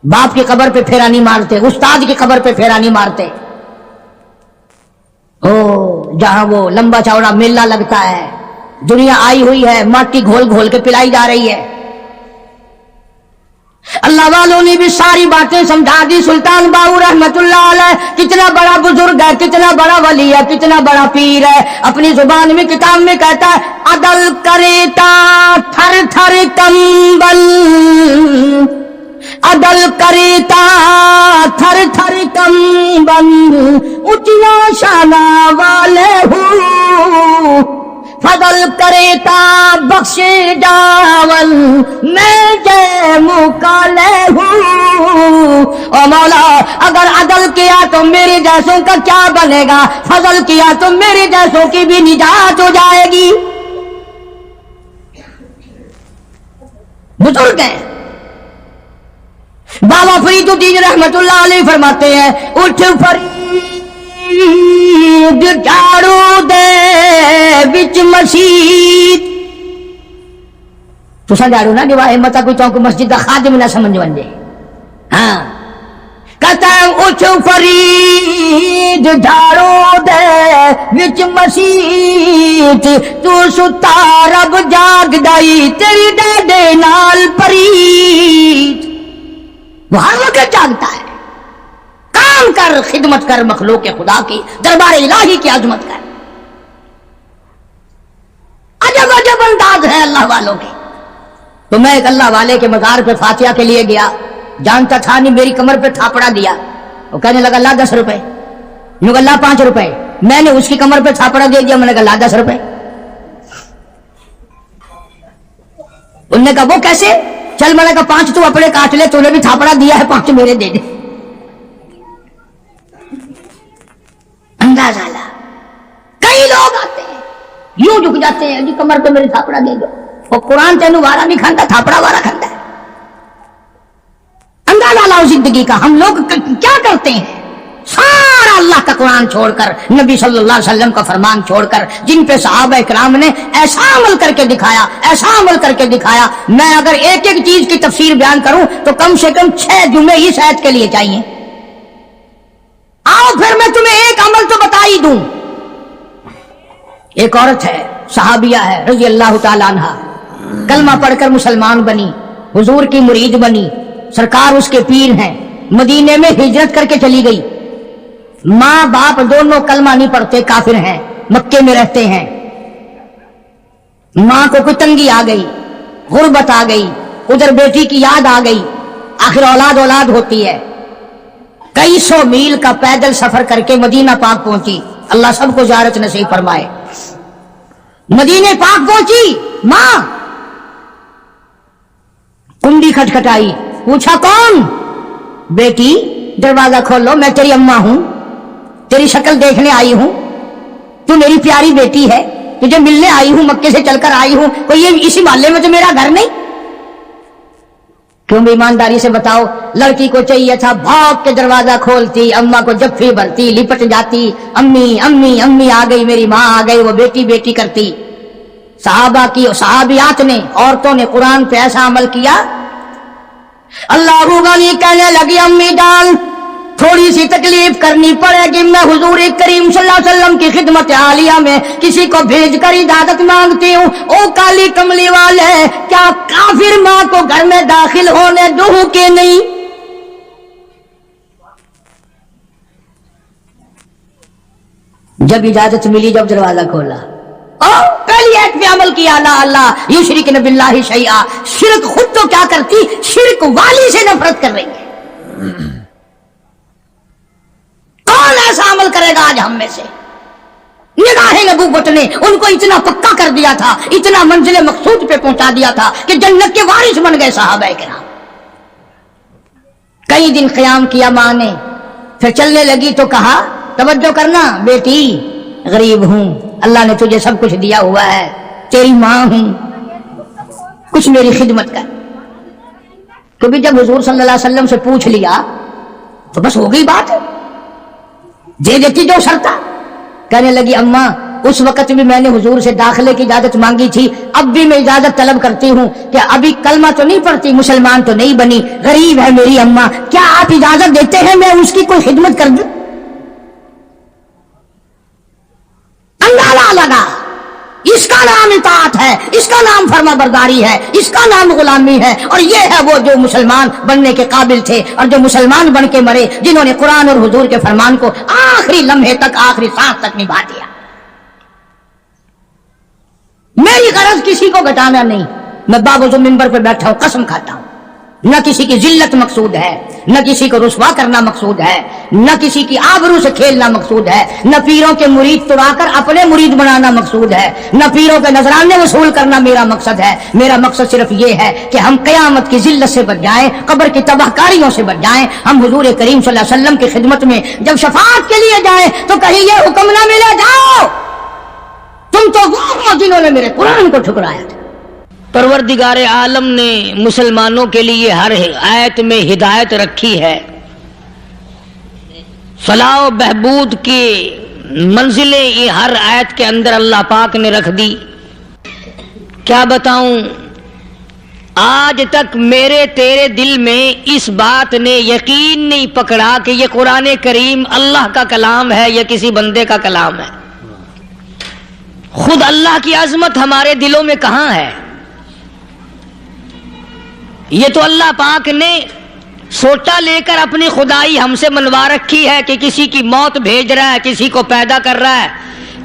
باپ کی قبر پہ پھیرا نہیں مارتے، استاد کی قبر پہ پھیرا نہیں مارتے۔ جہاں وہ لمبا چوڑا میلہ لگتا ہے، دنیا آئی ہوئی ہے، مٹی گھول گھول کے پلائی جا رہی ہے۔ اللہ والوں نے بھی ساری باتیں سمجھا دی۔ سلطان باہو رحمت اللہ علیہ کتنا بڑا بزرگ ہے، کتنا بڑا ولی ہے، کتنا بڑا پیر ہے، اپنی زبان میں کتاب میں کہتا ہے عدل کریتا تھر تھر کمبل، عدل کریتا تھر تھر کمبل، اچیا شانہ والے ہوں، فضل کریتا بخش جاول، میں جے مکالے ہوں۔ او مولا اگر عدل کیا تو میرے جیسوں کا کیا بنے گا، فضل کیا تو میرے جیسوں کی بھی نجات ہو جائے گی۔ بزرگ ہیں بابا فرید الدین رحمت اللہ علیہ فرماتے ہیں اٹھ فرید جھاڑو دے بچ مسجد، تو جھاڑو نہ دیوا ہمت کوئی تو مسجد کا خادم نہ سمجھ ونجے۔ ہاں کہتا ہے اٹھ فرید جھاڑو دے بچ مسجد، تو ستا رب جاگ دائی تیری ڈاڈے نال پرید۔ وہ ہر وقت جاگتا ہے، کام کر، خدمت کر، مخلوق خدا کی، دربار الہی کی عظمت کر۔ اللہ والوں کے. تو میں ایک اللہ والے کے مزار پہ فاتحہ کے لیے گیا, جانتا تھا نہیں, میری کمر پہ تھاپڑا دیا. وہ کہنے لگا لا 10 روپے, میں کہا لا 5 روپے. میں نے اس کی کمر پہ تھاپڑا دے دیا, میں نے کہا لا 10 روپے. انہوں نے کہا وہ کیسے؟ چل, میں نے کہا 5 تو اپنے کاٹ لے, تو نے بھی تھاپڑا دیا ہے, 5 میرے دے دے. اندازہ لا. کئی لوگ آتے ہیں یوں جھک جاتے ہیں, جی کمر پہ میری تھاپڑا دے دو. وہ قرآن تینوں وارا نہیں کھاتا, تھاپڑا وارا کھاتا ہے. اندازہ لاؤ زندگی کا. ہم لوگ کیا کرتے ہیں؟ سارا اللہ کا قرآن چھوڑ کر, نبی صلی اللہ علیہ وسلم کا فرمان چھوڑ کر, جن پہ صحابہ اکرام نے ایسا عمل کر کے دکھایا, ایسا عمل کر کے دکھایا. میں اگر ایک ایک چیز کی تفسیر بیان کروں تو کم سے کم 6 جمعے اس آیت کے لیے چاہیے. آؤ پھر میں تمہیں ایک عمل تو بتا ہی دوں. ایک عورت ہے, صحابیہ ہے رضی اللہ تعالیٰ عنہ, کلمہ پڑھ کر مسلمان بنی, حضور کی مرید بنی, سرکار اس کے پیر ہیں. مدینے میں ہجرت کر کے چلی گئی. ماں باپ دونوں کلمہ نہیں پڑھتے, کافر ہیں, مکے میں رہتے ہیں. ماں کو کوئی تنگی آ گئی, غربت آ گئی, ادھر بیٹی کی یاد آ گئی, آخر اولاد ہوتی ہے. کئی 100 میل کا پیدل سفر کر کے مدینہ پاک پہنچی. اللہ سب کو زیارت نصیب فرمائے. مدینہ پاک پہنچی, ماں کنڈی کھٹکھٹائی, پوچھا کون؟ بیٹی دروازہ کھولو, میں تیری اماں ہوں, تیری شکل دیکھنے آئی ہوں, تو میری پیاری بیٹی ہے, تجھے ملنے آئی ہوں, مکے سے چل کر آئی ہوں. کوئی یہ اسی محلے میں تو میرا گھر نہیں؟ کیوں بھی ایمانداری سے بتاؤ. لڑکی کو چاہیے تھا بھاگ کے دروازہ کھولتی, اماں کو جفی بھرتی, لپٹ جاتی, امی امی امی آ گئی, میری ماں آ گئی, وہ بیٹی بیٹی کرتی. صحابہ کی صحابیات نے, عورتوں نے قرآن پہ ایسا عمل کیا. اللہ غنی کہنے لگی امی جان تھوڑی سی تکلیف کرنی پڑے گی, میں حضور کریم صلی اللہ علیہ وسلم کی خدمت عالیہ میں کسی کو بھیج کر اجازت مانگتی ہوں. او کالی کملی والے, کیا کافر ماں کو گھر میں داخل ہونے دوں کہ نہیں؟ جب اجازت ملی, جب دروازہ کھولا, پہلی ایت پہ عمل کیا, لا اللہ یشرکن باللہ شیئا. شرک خود تو کیا کرتی, شرک والی سے نفرت کر رہی ہے. کون ایسا عمل کرے گا آج ہم میں سے؟ نگاہ نبوت نے ان کو اتنا پکا کر دیا تھا, اتنا منزل مقصود پہ پہنچا دیا تھا کہ جنت کے وارث بن گئے صحابہ کرام. کئی دن قیام کیا ماں نے, پھر چلنے لگی تو کہا توجہ کرنا بیٹی, غریب ہوں, اللہ نے تجھے سب کچھ دیا ہوا ہے, تیری ماں ہوں, کچھ میری خدمت کر. کبھی جب حضور صلی اللہ علیہ وسلم سے پوچھ لیا تو بس ہو گئی بات, دے دیتی جو شرطا. کہنے لگی اماں اس وقت بھی میں نے حضور سے داخلے کی اجازت مانگی تھی, اب بھی میں اجازت طلب کرتی ہوں کہ ابھی کلمہ تو نہیں پڑھتی, مسلمان تو نہیں بنی, غریب ہے میری اماں, کیا آپ اجازت دیتے ہیں میں اس کی کوئی خدمت کر دوں؟ اندازہ لگا, اس کا نام اطاعت ہے, اس کا نام فرما برداری ہے, اس کا نام غلامی ہے. اور یہ ہے وہ جو مسلمان بننے کے قابل تھے اور جو مسلمان بن کے مرے, جنہوں نے قرآن اور حضور کے فرمان کو آخری لمحے تک, آخری سانس تک نبھا دیا. میری غرض کسی کو گھٹانا نہیں. میں باوجود منبر پہ بیٹھا ہوں, قسم کھاتا ہوں, نہ کسی کی ذلت مقصود ہے, نہ کسی کو رسوا کرنا مقصود ہے, نہ کسی کی آبرو سے کھیلنا مقصود ہے, نہ پیروں کے مرید تڑا کر اپنے مرید بنانا مقصود ہے, نہ پیروں کے نذرانے وصول کرنا میرا مقصد ہے. میرا مقصد صرف یہ ہے کہ ہم قیامت کی ذلت سے بچ جائیں, قبر کی تباہ کاریوں سے بچ جائیں. ہم حضور کریم صلی اللہ علیہ وسلم کی خدمت میں جب شفاعت کے لیے جائیں تو کہیں یہ حکم نہ ملے جاؤ تم تو وہ ہو جنہوں نے میرے قرآن کو ٹھکرایا تھا. پروردگار عالم نے مسلمانوں کے لیے ہر آیت میں ہدایت رکھی ہے, فلاح و بہبود کی منزلیں یہ ہر آیت کے اندر اللہ پاک نے رکھ دی. کیا بتاؤں, آج تک میرے تیرے دل میں اس بات نے یقین نہیں پکڑا کہ یہ قرآن کریم اللہ کا کلام ہے یا کسی بندے کا کلام ہے. خود اللہ کی عظمت ہمارے دلوں میں کہاں ہے؟ یہ تو اللہ پاک نے سوٹا لے کر اپنی خدائی ہم سے منوا رکھی ہے کہ کسی کی موت بھیج رہا ہے, کسی کو پیدا کر رہا ہے.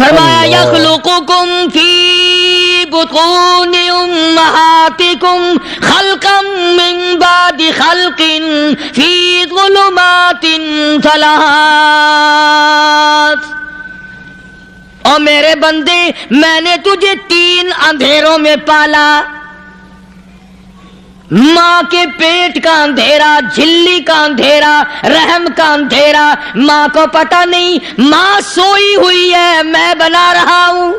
فرمایا اللہ۔ یخلقکم فی بطون امہاتکم خلقا من بعد خلق فی ظلمات ثلاث۔ او میرے بندے، میں نے تجھے 3 اندھیروں میں پالا، ماں کے پیٹ کا اندھیرا، جھلی کا اندھیرا، رحم کا اندھیرا۔ ماں کو پتہ نہیں ماں سوئی ہوئی ہے، میں بنا رہا ہوں۔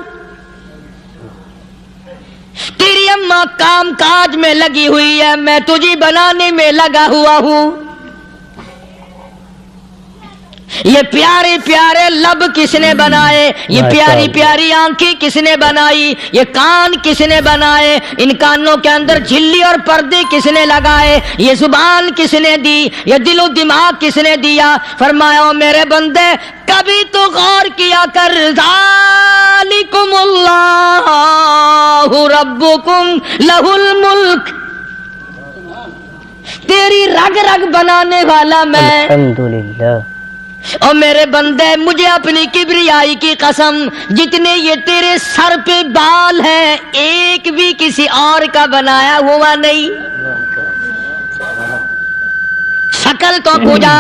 تیری اماں کام کاج میں لگی ہوئی ہے، میں تجھے بنانے میں لگا ہوا ہوں۔ یہ پیارے پیارے لب کس نے بنائے؟ یہ پیاری پیاری آنکھیں کس نے بنائی؟ یہ کان کس نے بنائے؟ ان کانوں کے اندر جھلی اور پردے کس نے لگائے؟ یہ زبان کس نے دی؟ یہ دل و دماغ کس نے دیا؟ فرمایا او میرے بندے کبھی تو غور کیا کر، ذالکم اللہ ربکم لہ الملک، تیری رگ رگ بنانے والا میں۔ الحمدللہ۔ اور میرے بندے مجھے اپنی کبریائی کی قسم، جتنے یہ تیرے سر پہ بال ہیں ایک بھی کسی اور کا بنایا ہوا نہیں۔ شکل تو کجا،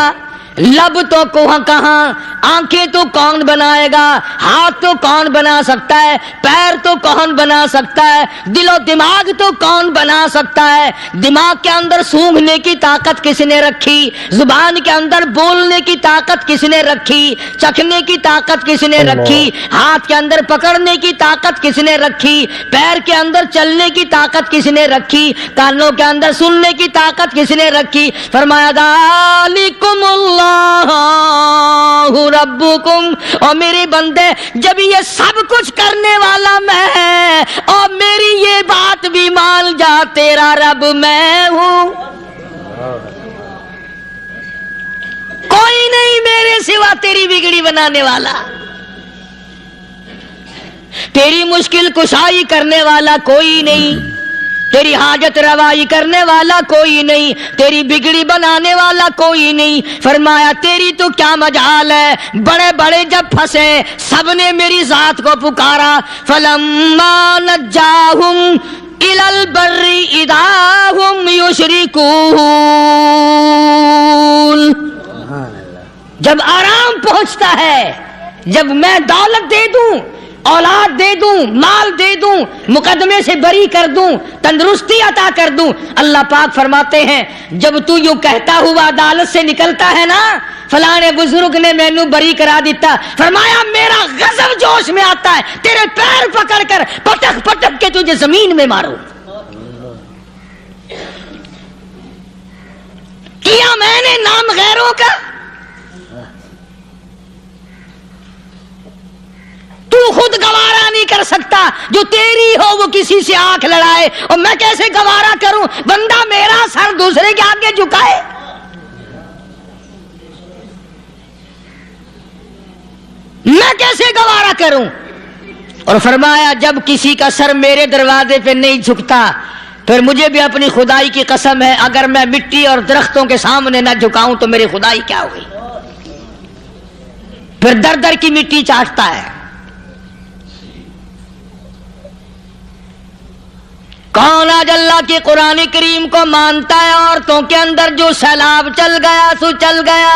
لب تو کہاں، آنکھیں تو کون بنائے گا، ہاتھ تو کون بنا سکتا ہے، پیر تو کون بنا سکتا ہے، دل و دماغ تو کون بنا سکتا ہے؟ دماغ کے اندر سونگھنے کی طاقت کس نے رکھی؟ زبان کے اندر بولنے کی طاقت کس نے رکھی؟ چکھنے کی طاقت کس نے رکھی؟ ہاتھ کے اندر پکڑنے کی طاقت کس نے رکھی؟ پیر کے اندر چلنے کی طاقت کس نے رکھی؟ کانوں کے اندر سننے کی طاقت کس نے رکھی؟ فرمایا ذالکم اللہ ربکم۔ اور میرے بندے جب یہ سب کچھ کرنے والا میں اور میری یہ بات بھی مان جا، تیرا رب میں ہوں، کوئی نہیں میرے سوا تیری بگڑی بنانے والا، تیری مشکل کشائی کرنے والا کوئی نہیں، تیری حاجت روائی کرنے والا کوئی نہیں، تیری بگڑی بنانے والا کوئی نہیں۔ فرمایا تیری تو کیا مجال ہے، بڑے بڑے جب پھنسے سب نے میری ذات کو پکارا، فلما نجاہم الی البر اذا ہم یشرکون، جب آرام پہنچتا ہے، جب میں دولت دے دوں، اولاد دے دوں، مال دے دوں، مقدمے سے بری کر دوں، تندرستی عطا کر دوں، اللہ پاک فرماتے ہیں جب تو یوں کہتا ہوا عدالت سے نکلتا ہے نا، فلانے بزرگ نے مینوں بری کرا دیتا، فرمایا میرا غضب جوش میں آتا ہے، تیرے پیر پکڑ کر پٹک پٹک کے تجھے زمین میں ماروں۔ کیا میں نے نام غیروں کا؟ تو خود گوارا نہیں کر سکتا، جو تیری ہو وہ کسی سے آنکھ لڑائے، اور میں کیسے گوارا کروں بندہ میرا سر دوسرے کے آگے جھکائے؟ میں کیسے گوارا کروں؟ اور فرمایا جب کسی کا سر میرے دروازے پہ نہیں جھکتا، پھر مجھے بھی اپنی خدائی کی قسم ہے اگر میں مٹی اور درختوں کے سامنے نہ جھکاؤں تو میری خدائی کیا ہوئی؟ پھر در در کی مٹی چاٹتا ہے۔ کون آج اللہ کے قرآن کریم کو مانتا ہے؟ عورتوں کے اندر جو سیلاب چل گیا سو چل گیا،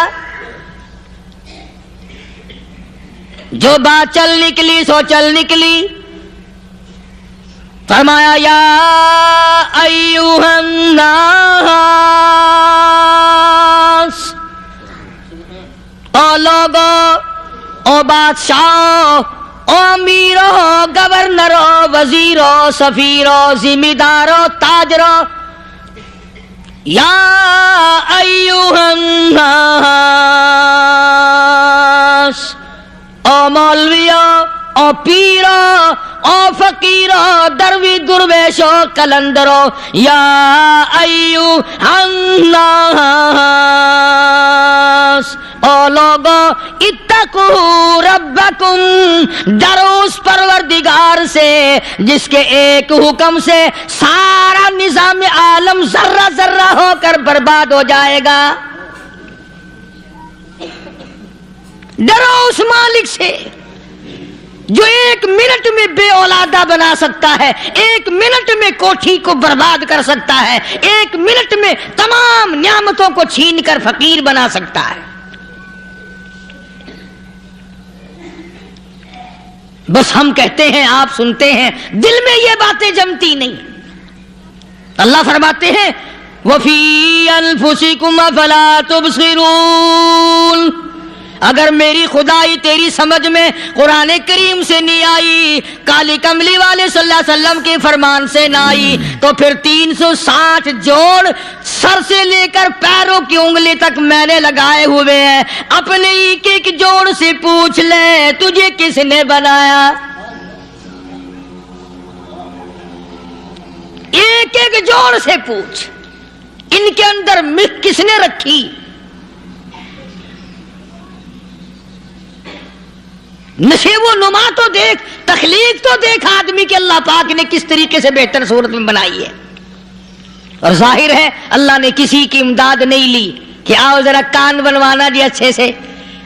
جو بات چل نکلی سو چل نکلی۔ فرمایا یا ایھا الناس، او لوگو، او بادشاہ، او امیرو، گورنرو، وزیرو، سفیرو، ذمہ دارو، تاجرو، یا ایھا الناس، او مولویو، او پیرو، او فقیرو، دروی درویشو، کلندرو، یا ایھا الناس، او لوگو اتقوا ربکم، ڈرو اس پروردگار سے جس کے ایک حکم سے سارا نظام عالم ذرہ ذرہ ہو کر برباد ہو جائے گا۔ ڈرو اس مالک سے جو 1 منٹ میں بے اولادہ بنا سکتا ہے، 1 منٹ میں کوٹھی کو برباد کر سکتا ہے، 1 منٹ میں تمام نعمتوں کو چھین کر فقیر بنا سکتا ہے۔ بس ہم کہتے ہیں، آپ سنتے ہیں، دل میں یہ باتیں جمتی نہیں۔ اللہ فرماتے ہیں وَفِي أَنفُسِكُمْ أَفَلَا تُبْصِرُونَ، اگر میری خدائی تیری سمجھ میں قرآن کریم سے نہیں آئی، کالی کملی والے صلی اللہ علیہ وسلم کے فرمان سے نہ آئی، تو پھر 360 جوڑ سر سے لے کر پیروں کی انگلی تک میں نے لگائے ہوئے ہیں۔ اپنے ایک ایک جوڑ سے پوچھ لے تجھے کس نے بنایا، ایک ایک جوڑ سے پوچھ، ان کے اندر ملک کس نے رکھی؟ نشے و نما تو دیکھ، تخلیق تو دیکھ آدمی کے اللہ پاک نے کس طریقے سے بہتر صورت میں بنائی ہے۔ اور ظاہر ہے اللہ نے کسی کی امداد نہیں لی کہ آؤ ذرا کان بنوانا جی اچھے سے،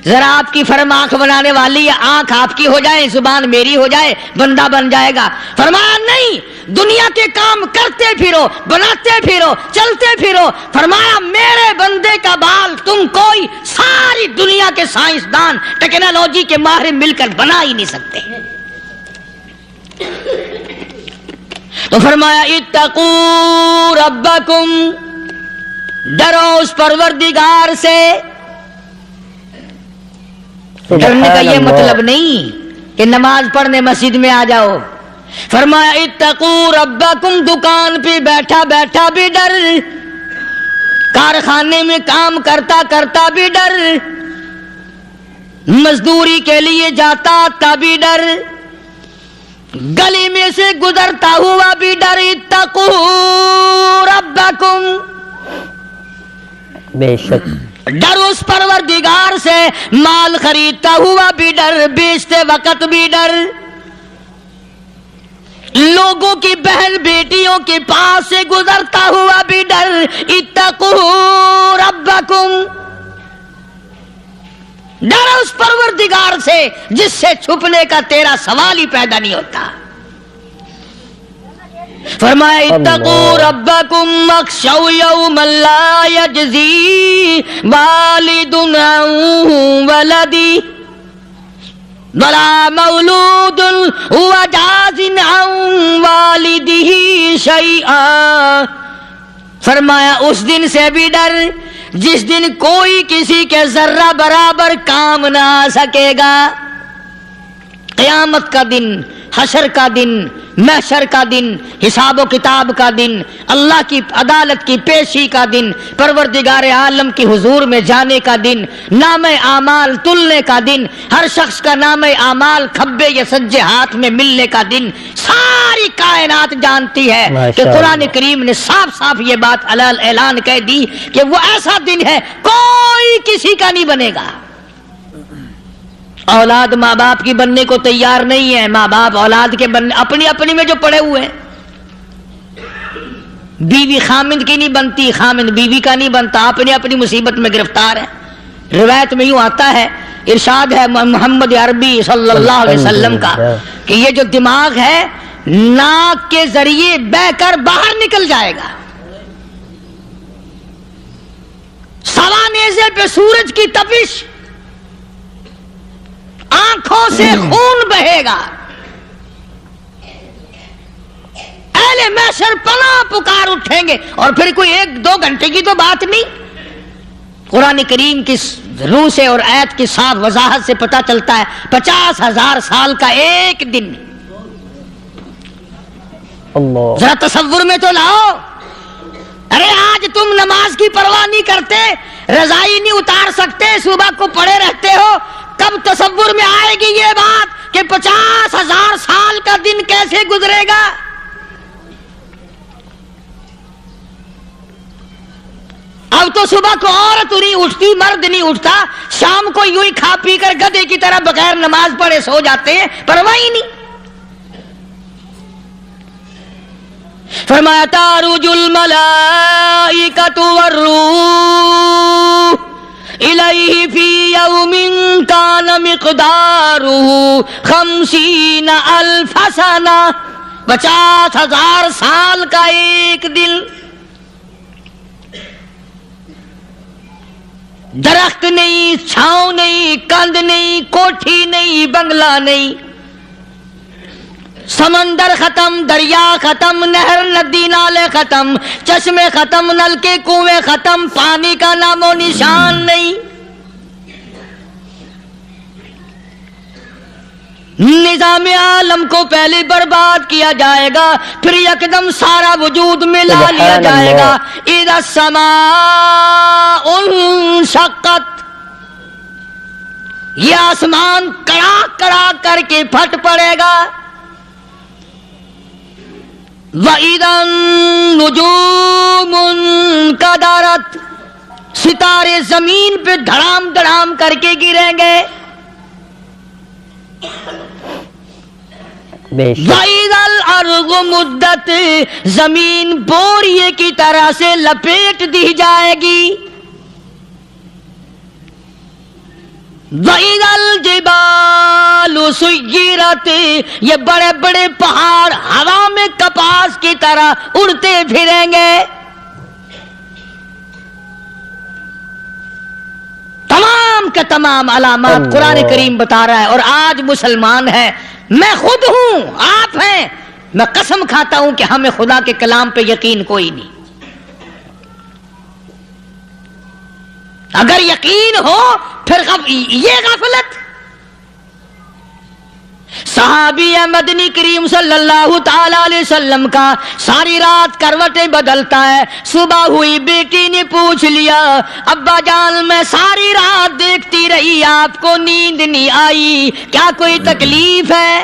ذرا آپ کی فرم آنکھ بنانے والی ہے، آنکھ آپ کی ہو جائے، زبان میری ہو جائے، بندہ بن جائے گا۔ فرمایا نہیں، دنیا کے کام کرتے پھرو، بناتے پھرو، چلتے پھرو۔ فرمایا میرے بندے کا بال تم کوئی ساری دنیا کے سائنسدان ٹیکنالوجی کے ماہر مل کر بنا ہی نہیں سکتے۔ تو فرمایا اتقوا ربکم، ڈرو اس پروردگار سے۔ ڈرنے کا یہ مطلب نہیں کہ نماز پڑھنے مسجد میں آ جاؤ۔ فرمایا اتقوا ربکم، دکان پہ بیٹھا بیٹھا بھی ڈر، کارخانے میں کام کرتا کرتا بھی ڈر، مزدوری کے لیے جاتا تبھی ڈر، گلی میں سے گزرتا ہوا بھی ڈر۔ اتقوا ربکم، بے شک ڈر اس پروردگار سے، مال خریدتا ہوا بھی ڈر، بیچتے وقت بھی ڈر، لوگوں کی بہن بیٹیوں کے پاس سے گزرتا ہوا بھی ڈر۔ اتقوا ربکم، ڈر اس پروردگار سے جس سے چھپنے کا تیرا سوال ہی پیدا نہیں ہوتا۔ فرمایا اتقوا ربکم واخشوا یوما لا یجزی والد عن ولدہ ولا مولود هو جاز عن والدہ شیئا۔ فرمایا اس دن سے بھی ڈر جس دن کوئی کسی کے ذرہ برابر کام نہ آ سکے گا۔ قیامت کا دن، حشر کا دن، محشر کا دن، حساب و کتاب کا دن، اللہ کی عدالت کی پیشی کا دن، پروردگار عالم کی حضور میں جانے کا دن، نام اعمال تلنے کا دن، ہر شخص کا نام اعمال کھبے یا سجے ہاتھ میں ملنے کا دن۔ ساری کائنات جانتی ہے کہ قرآن کریم نے صاف صاف یہ بات اعلان کہہ دی کہ وہ ایسا دن ہے کوئی کسی کا نہیں بنے گا۔ اولاد ماں باپ کی بننے کو تیار نہیں ہے، ماں باپ اولاد کے بننے اپنی اپنی میں جو پڑے ہوئے ہیں۔ بیوی خامند کی نہیں بنتی، خامند بیوی کا نہیں بنتا، اپنی اپنی مصیبت میں گرفتار ہے۔ روایت میں یوں آتا ہے، ارشاد ہے محمد عربی صلی اللہ علیہ وسلم کا کہ یہ جو دماغ ہے ناک کے ذریعے بہ کر باہر نکل جائے گا، سوا نیزے پہ سورج کی تپش، آنکھوں سے خون بہے گا، اہل محشر پناہ پکار اٹھیں گے۔ اور پھر کوئی 1-2 گھنٹے کی تو بات نہیں، قرآن کریم کی روح سے اور آیت کی صاف وضاحت سے پتہ چلتا ہے 50,000 سال کا ایک دن۔ اللہ، ذرا تصور میں تو لاؤ، ارے آج تم نماز کی پرواہ نہیں کرتے، رضائی نہیں اتار سکتے، صبح کو پڑے رہتے ہو، کب تصور میں آئے گی یہ بات کہ 50,000 سال کا دن کیسے گزرے گا؟ اب تو صبح کو عورت نہیں اٹھتی، مرد نہیں اٹھتا، شام کو یوں ہی کھا پی کر گدھے کی طرح بغیر نماز پڑھے سو جاتے ہیں، پرواہ ہی نہیں۔ فرمایا تعرج الملائکۃ والروح الیہ فی یوم کان مقدارہ 50,000 سنہ، 50,000 سال کا ایک دن۔ درخت نہیں، چھاؤں نہیں، کند نہیں، کوٹھی نہیں، بنگلہ نہیں، سمندر ختم، دریا ختم، نہر ندی نالے ختم، چشمے ختم، نل کے کنویں ختم، پانی کا نام و نشان نہیں۔ نظام عالم کو پہلے برباد کیا جائے گا، پھر یکدم سارا وجود ملا لیا جائے گا۔ اذا السماء انشقت، یہ آسمان کڑا کڑا کر کے پھٹ پڑے گا۔ وَإِذَا النُّجُومُ انْكَدَرَتْ، ستارے زمین پہ دھڑام دھڑام کر کے گریں گے۔ وَإِذَا الْأَرْضُ مُدَّتْ، زمین بوریے کی طرح سے لپیٹ دی جائے گی۔ وَإِذَا الْجِبَالُ سُيِّرَتْ، یہ بڑے بڑے پہاڑ ہوا میں کپاس کی طرح اڑتے پھریں گے۔ تمام کے تمام علامات قرآن کریم بتا رہا ہے، اور آج مسلمان ہے، میں خود ہوں، آپ ہیں، میں قسم کھاتا ہوں کہ ہمیں خدا کے کلام پہ یقین کوئی نہیں۔ اگر یقین ہو پھر یہ غفلت۔ صحابی مدنی کریم صلی اللہ تعالی علیہ وسلم کا ساری رات کروٹیں بدلتا ہے، صبح ہوئی بیٹی نے پوچھ لیا، ابا جان میں ساری رات دیکھتی رہی، آپ کو نیند نہیں آئی، کیا کوئی تکلیف ہے؟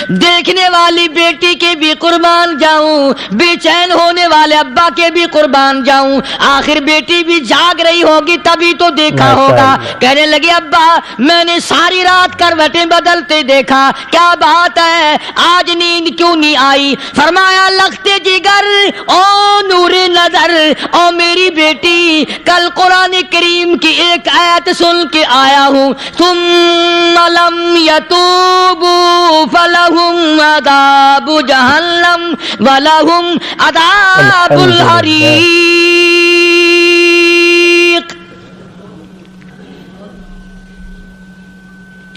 دیکھنے والی بیٹی کے بھی قربان جاؤں، بے چین ہونے والے ابا کے بھی قربان جاؤں، آخر بیٹی بھی جاگ رہی ہوگی تبھی تو دیکھا ہوگا۔ کہنے لگے ابا میں نے ساری رات کروٹیں بدلتے دیکھا، کیا بات ہے آج نیند کیوں نہیں آئی؟ فرمایا لختے جگر او نور نظر، او میری بیٹی کل قرآن کریم کی ایک آیت سن کے آیا ہوں، ثم لم یتوبوا فلہم عذاب جہنم ولہم عذاب الحریق۔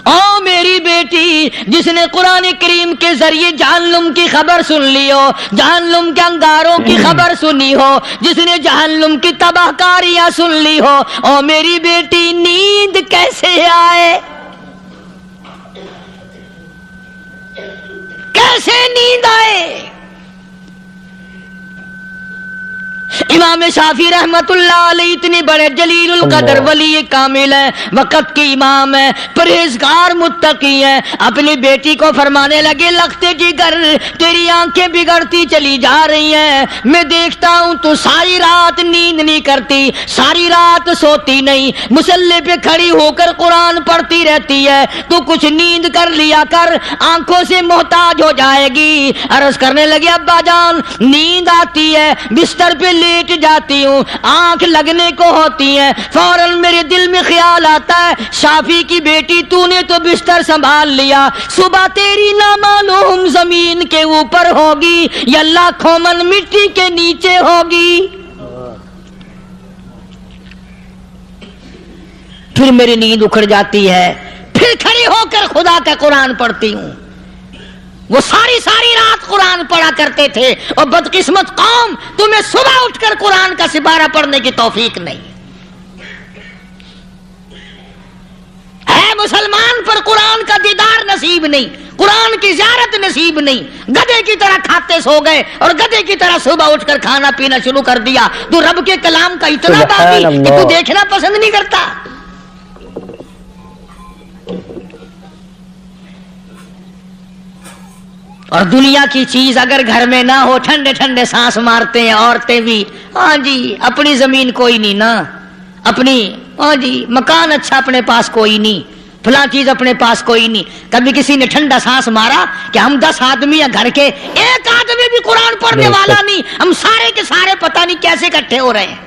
او میری بیٹی جس نے قرآن کریم کے ذریعے جہنم کی خبر سن لی ہو، جہنم کے انگاروں کی خبر سنی ہو، جس نے جہنم کی تباہ کاریاں سن لی ہو، او میری بیٹی نیند کیسے آئے؟ کیسے نیند آئے؟ امام شافعی رحمت اللہ علیہ اتنے بڑے جلیل القدر ولی کامل ہیں، وقت کے امام ہیں، پرہیزگار متقی ہیں، اپنی بیٹی کو فرمانے لگے لختے جگر تیری آنکھیں بگڑتی چلی جا رہی ہیں، میں دیکھتا ہوں تو ساری رات نیند نہیں کرتی، ساری رات سوتی نہیں، مصلی پہ کھڑی ہو کر قرآن پڑھتی رہتی ہے، تو کچھ نیند کر لیا کر، آنکھوں سے محتاج ہو جائے گی۔ عرض کرنے لگے ابا جان نیند آتی ہے، بستر پہ لیٹ جاتی ہوں، آنکھ لگنے کو ہوتی ہے، فوراً میرے دل میں خیال آتا ہے شافی کی بیٹی تو نے تو بستر سنبھال لیا، صبح تیری نامعلوم زمین کے اوپر ہوگی یا لاکھوں من مٹی کے نیچے ہوگی۔ پھر میری نیند اکھڑ جاتی ہے، پھر کھڑی ہو کر خدا کا قرآن پڑھتی ہوں۔ وہ ساری رات قرآن پڑھا کرتے تھے، اور بدقسمت قوم تمہیں صبح اٹھ کر قرآن کا سپارہ پڑھنے کی توفیق نہیں ہے۔ مسلمان پر قرآن کا دیدار نصیب نہیں، قرآن کی زیارت نصیب نہیں، گدھے کی طرح کھاتے سو گئے اور گدھے کی طرح صبح اٹھ کر کھانا پینا شروع کر دیا۔ تو رب کے کلام کا اتنا باقی کہ تو دیکھنا پسند نہیں کرتا۔ اور دنیا کی چیز اگر گھر میں نہ ہو، ٹھنڈے ٹھنڈے سانس مارتے ہیں عورتیں بھی، ہاں جی اپنی زمین کوئی نہیں نا، اپنی ہاں جی مکان اچھا اپنے پاس کوئی نہیں، فلاں چیز اپنے پاس کوئی نہیں۔ کبھی کسی نے ٹھنڈا سانس مارا کہ ہم 10 آدمی ہیں گھر کے، ایک آدمی بھی قرآن پڑھنے والا نہیں، ہم سارے کے سارے پتہ نہیں کیسے اکٹھے ہو رہے ہیں۔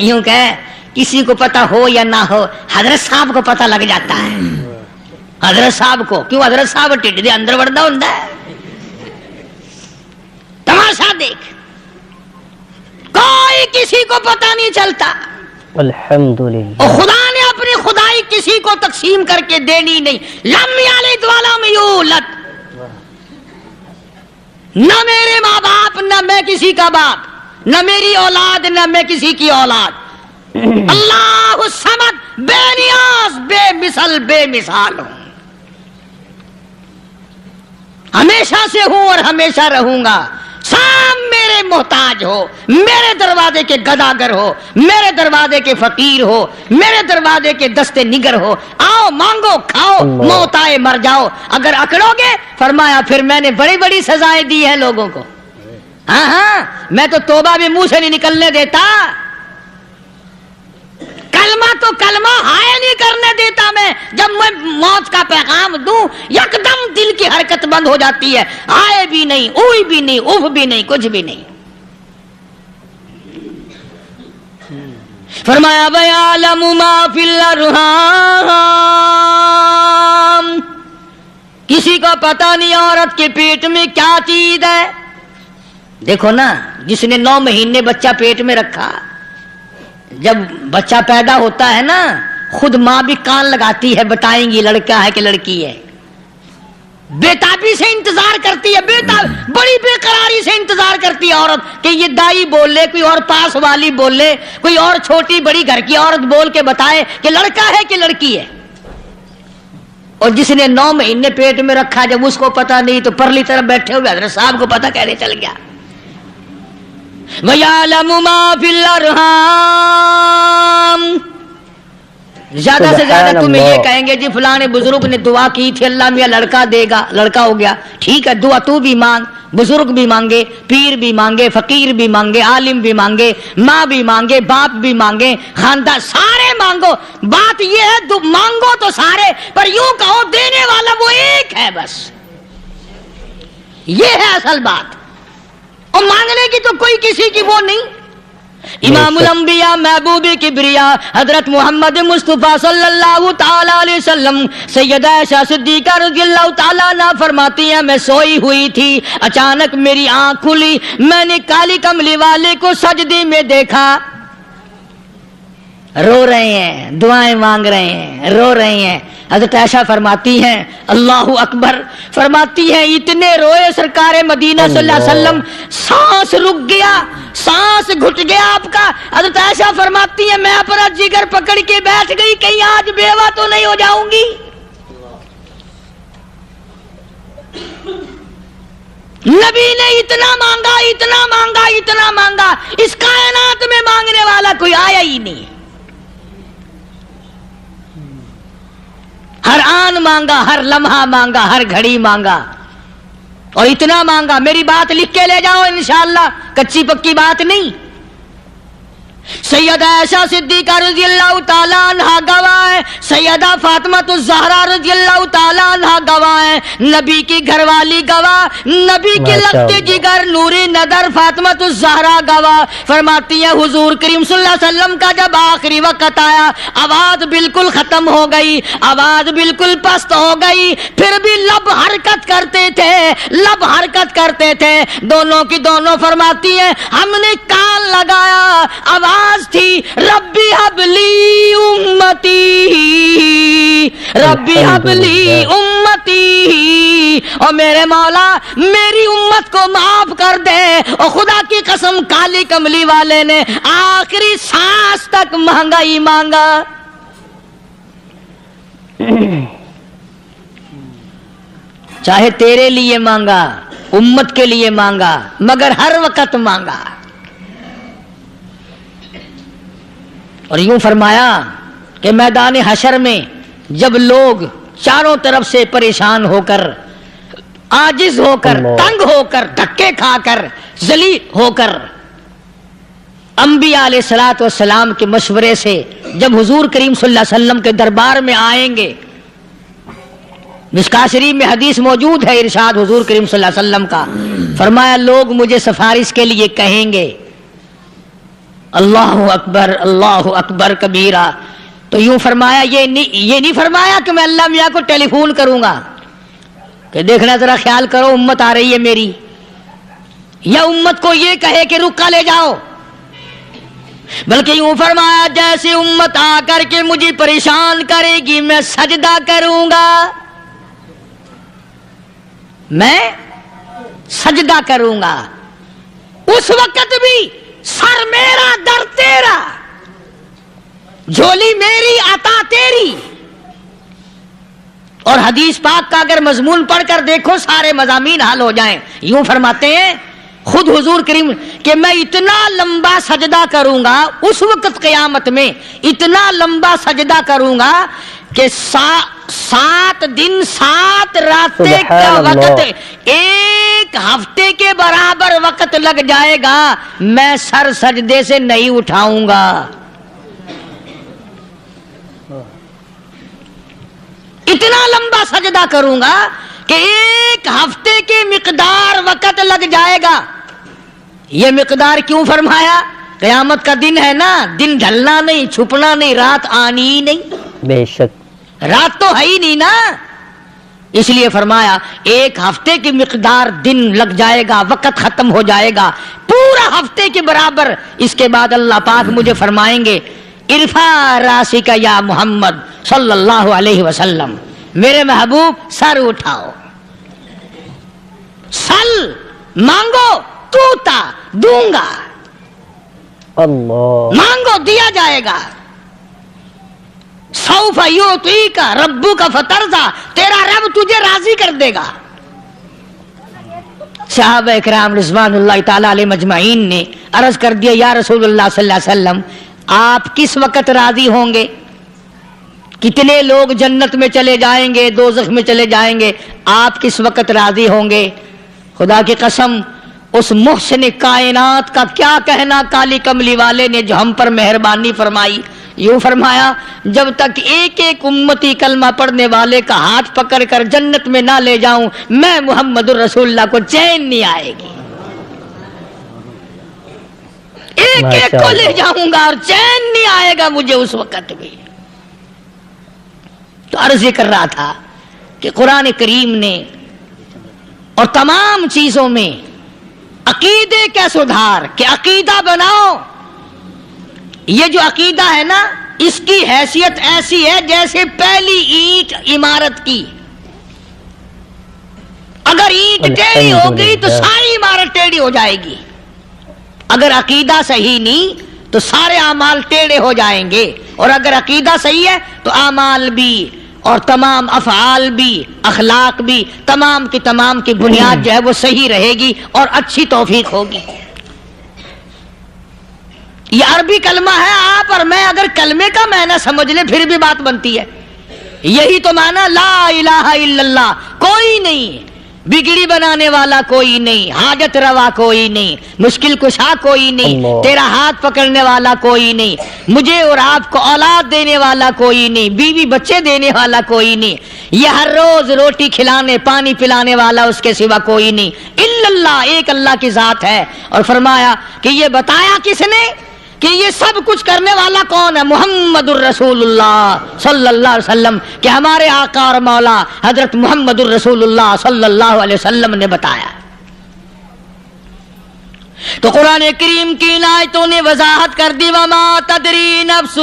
یوں کہ کسی کو پتا ہو یا نہ ہو حضرت صاحب کو پتا لگ جاتا ہے. حضرت صاحب کو کیوں؟ حضرت صاحب ٹھڈ دے اندر وڑدا ہوندا ہے. تماشا دیکھ، کوئی کسی کو پتا نہیں چلتا. الحمدللہ. اور خدا نے اپنی خدائی کسی کو تقسیم کر کے دینی نہیں. لم یلد ولم یولد. نہ میرے ماں باپ، نہ میں کسی کا باپ، نہ میری اولاد، نہ میں کسی کی اولاد. اللہ الصمد، بے نیاز، بے مثل، بے مثال ہوں. ہمیشہ سے ہوں اور ہمیشہ رہوں گا. سام میرے محتاج ہو، میرے دروازے کے گداگر ہو، میرے دروازے کے فقیر ہو، میرے دروازے کے دستے نگر ہو. آؤ مانگو کھاؤ، موت آئے مر جاؤ. اگر اکڑو گے فرمایا پھر میں نے بڑی بڑی سزائیں دی ہیں لوگوں کو. ہاں ہاں، میں تو توبہ بھی منہ سے نہیں نکلنے دیتا. کلمہ تو کلمہ ہائے نہیں کرنے دیتا میں. جب میں موت کا پیغام دوں یکدم دل کی حرکت بند ہو جاتی ہے. ہائے بھی نہیں، اوئی بھی نہیں، اف بھی نہیں، کچھ بھی نہیں. فرمایا وَيَعْلَمُ مَا فِي الْأَرْحَامِ. کسی کو پتا نہیں عورت کے پیٹ میں کیا چیز ہے. دیکھو نا، جس نے 9 مہینے بچہ پیٹ میں رکھا، جب بچہ پیدا ہوتا ہے نا خود ماں بھی کان لگاتی ہے، بتائیں گی لڑکا ہے کہ لڑکی ہے. بےتابی سے انتظار کرتی ہے، بڑی بے قراری سے انتظار کرتی ہے عورت کہ یہ دائی بول لے، کوئی اور پاس والی بول لے، کوئی اور چھوٹی بڑی گھر کی عورت بول کے بتائے کہ لڑکا ہے کہ لڑکی ہے. اور جس نے 9 مہینے پیٹ میں رکھا جب اس کو پتا نہیں تو پرلی طرف بیٹھے ہوئے حضرت صاحب کو پتا کیسے چل گیا. وَيَعْلَمُ مَا فِي الْأَرْحَامِ. زیادہ سے زیادہ تمہیں یہ کہیں گے جی فلاں بزرگ نے دعا کی تھی اللہ میاں لڑکا دے گا، لڑکا ہو گیا. ٹھیک ہے، دعا تو بھی مانگ، بزرگ بھی مانگے، پیر بھی مانگے، فقیر بھی مانگے، عالم بھی مانگے، ماں بھی مانگے، باپ بھی مانگے، خاندان سارے مانگو. بات یہ ہے مانگو تو سارے، پر یوں کہو دینے والا وہ ایک ہے بس. یہ ہے اصل بات. اور مانگنے کی تو کوئی کسی کی وہ نہیں. امام الانبیاء محبوب کبریا حضرت محمد مصطفیٰ صلی اللہ تعالی علیہ وسلم سیدہ عائشہ صدیقہ رضی اللہ تعالیٰ عنہ فرماتی ہیں میں سوئی ہوئی تھی، اچانک میری آنکھ کھلی، میں نے کالی کملی والے کو سجدے میں دیکھا، رو رہے ہیں، دعائیں مانگ رہے ہیں، رو رہے ہیں. حضرت عائشہ فرماتی ہیں اللہ اکبر، فرماتی ہیں اتنے روئے سرکار مدینہ صلی اللہ علیہ وسلم، سانس رک گیا، سانس گھٹ گیا آپ کا. حضرت عائشہ فرماتی ہیں میں اپنا جگر پکڑ کے بیٹھ گئی، کہیں آج بیوہ تو نہیں ہو جاؤں گی. نبی نے اتنا مانگا، اتنا مانگا، اتنا مانگا، اس کائنات میں مانگنے والا کوئی آیا ہی نہیں. ہر آن مانگا، ہر لمحہ مانگا، ہر گھڑی مانگا، اور اتنا مانگا. میری بات لکھ کے لے جاؤ انشاءاللہ، کچی پکی بات نہیں. سیدہ عائشہ صدیقہ رضی اللہ تعالیٰ عنہ گواہ ہے، سیدہ فاطمہ الزہرا رضی اللہ تعالیٰ عنہ گواہ ہے، نبی کی گھر والی گواہ، نبی کی لگتے جگر نوری نظر فاطمہ الزہرا گواہ. فرماتی ہے حضور کریم صلی اللہ علیہ وسلم کا جب آخری وقت آیا، آواز بالکل ختم ہو گئی، آواز بالکل پست ہو گئی، پھر بھی لب حرکت کرتے تھے، لب حرکت کرتے تھے، دونوں کی دونوں. فرماتی ہیں ہم نے کان لگایا، آواز تھی ربی حبلی امتی، ربی حبلی امتی، اور میرے مولا میری امت کو معاف کر دے. اور خدا کی قسم کالی کملی والے نے آخری سانس تک مانگا ہی مانگا. چاہے تیرے لیے مانگا، امت کے لیے مانگا، مگر ہر وقت مانگا. اور یوں فرمایا کہ میدان حشر میں جب لوگ چاروں طرف سے پریشان ہو کر، عاجز ہو کر، تنگ ہو کر، دھکے کھا کر، ذلیل ہو کر، انبیاء علیہ الصلوۃ والسلام کے مشورے سے جب حضور کریم صلی اللہ علیہ وسلم کے دربار میں آئیں گے، مشکاۃ شریف میں حدیث موجود ہے، ارشاد حضور کریم صلی اللہ علیہ وسلم کا، فرمایا لوگ مجھے سفارش کے لیے کہیں گے، اللہ اکبر کبیرہ. تو یوں فرمایا، یہ نہیں فرمایا کہ میں اللہ میاں کو ٹیلی فون کروں گا کہ دیکھنا ذرا خیال کرو امت آ رہی ہے میری، یا امت کو یہ کہے کہ رکا لے جاؤ، بلکہ یوں فرمایا جیسے امت آ کر کے مجھے پریشان کرے گی میں سجدہ کروں گا، میں سجدہ کروں گا. اس وقت بھی سر میرا در تیرا، جھولی میری عطا تیری. اور حدیث پاک کا اگر مضمون پڑھ کر دیکھو سارے مضامین حل ہو جائیں. یوں فرماتے ہیں خود حضور کریم کہ میں اتنا لمبا سجدہ کروں گا اس وقت قیامت میں، اتنا لمبا سجدہ کروں گا کہ 7 دن 7 راتیں کا وقت ایک ہفتے کے برابر وقت لگ جائے گا، میں سر سجدے سے نہیں اٹھاؤں گا. اتنا لمبا سجدہ کروں گا کہ ایک ہفتے کے مقدار وقت لگ جائے گا. یہ مقدار کیوں فرمایا؟ قیامت کا دن ہے نا، دن ڈھلنا نہیں، چھپنا نہیں، رات آنی ہی نہیں. بے شک رات تو ہے ہی نہیں نا، اس لیے فرمایا ایک ہفتے کی مقدار دن لگ جائے گا، وقت ختم ہو جائے گا پورا ہفتے کے برابر. اس کے بعد اللہ پاک مجھے فرمائیں گے ارفع راسک یا محمد صلی اللہ علیہ وسلم، میرے محبوب سر اٹھاؤ، سل مانگو توتا دوں گا، اللہ مانگو دیا جائے گا. سوف یعطیک ربک فترضی، تیرا رب تجھے راضی کر دے گا. صحابہ اکرام رضوان اللہ تعالی علیہ مجمعین نے عرض کر دیا یا رسول اللہ صلی اللہ علیہ وسلم آپ کس وقت راضی ہوں گے؟ کتنے لوگ جنت میں چلے جائیں گے، دوزخ میں چلے جائیں گے، آپ کس وقت راضی ہوں گے؟ خدا کی قسم اس محسن کائنات کا کیا کہنا کالی کملی والے نے جو ہم پر مہربانی فرمائی. یوں فرمایا جب تک ایک ایک امتی کلمہ پڑھنے والے کا ہاتھ پکڑ کر جنت میں نہ لے جاؤں میں محمد الرسول اللہ کو چین نہیں آئے گی. ایک ایک کو لے جاؤں گا اور چین نہیں آئے گا مجھے اس وقت بھی. تو عرض یہ کر رہا تھا کہ قرآن کریم نے اور تمام چیزوں میں عقیدے کا سدھار کہ عقیدہ بناؤ. یہ جو عقیدہ ہے نا اس کی حیثیت ایسی ہے جیسے پہلی اینٹ عمارت کی. اگر اینٹ ٹیڑھی ہو گئی تو ساری عمارت ٹیڑھی ہو جائے گی. اگر عقیدہ صحیح نہیں تو سارے اعمال ٹیڑھے ہو جائیں گے، اور اگر عقیدہ صحیح ہے تو اعمال بھی اور تمام افعال بھی اخلاق بھی تمام کی بنیاد جو ہے وہ صحیح رہے گی اور اچھی توفیق ہوگی. یہ عربی کلمہ ہے، آپ اور میں اگر کلمے کا معنی سمجھ لیں پھر بھی بات بنتی ہے. یہی تو معنی لا الہ الا اللہ. کوئی نہیں بگڑی بنانے والا، کوئی نہیں حاجت روا، کوئی نہیں مشکل کشا، کوئی نہیں تیرا ہاتھ پکڑنے والا، کوئی نہیں مجھے اور آپ کو اولاد دینے والا، کوئی نہیں بیوی بچے دینے والا، کوئی نہیں یہ ہر روز روٹی کھلانے پانی پلانے والا اس کے سوا کوئی نہیں الا اللہ. ایک اللہ کی ذات ہے. اور فرمایا کہ یہ بتایا کس نے کہ یہ سب کچھ کرنے والا کون ہے؟ محمد الرسول اللہ صلی اللہ علیہ وسلم، کہ ہمارے آقا اور مولا حضرت محمد الرسول اللہ صلی اللہ علیہ وسلم نے بتایا. تو قرآن کریم کی ان آیتوں نے وضاحت کر دی وما تدری نفس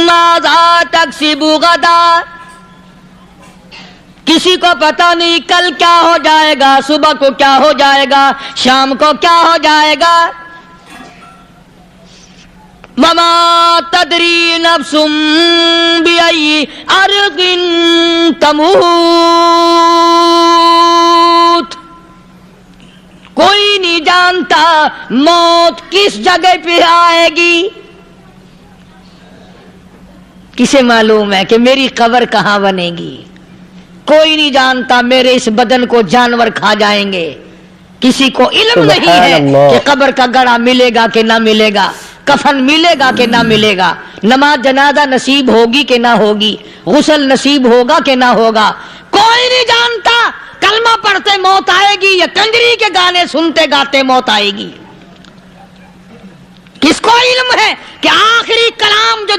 ماذا تکسب غدا. کسی کو پتہ نہیں کل کیا ہو جائے گا، صبح کو کیا ہو جائے گا، شام کو کیا ہو جائے گا. وما تدری نفس بأي أرض تموت. کوئی نہیں جانتا موت کس جگہ پہ آئے گی. کسے معلوم ہے کہ میری قبر کہاں بنے گی؟ کوئی نہیں جانتا میرے اس بدن کو جانور کھا جائیں گے. کسی کو علم نہیں ہے کہ قبر کا گڑھا ملے گا کہ نہ ملے گا، کفن ملے گا کہ نہ ملے گا، نماز جنازہ نصیب ہوگی کہ نہ ہوگی، غسل نصیب ہوگا کہ نہ ہوگا. کوئی نہیں جانتا کلمہ پڑھتے موت آئے گی یا کنجری کے گانے سنتے گاتے موت آئے گی. کس کو علم ہے کہ آخری کلام جو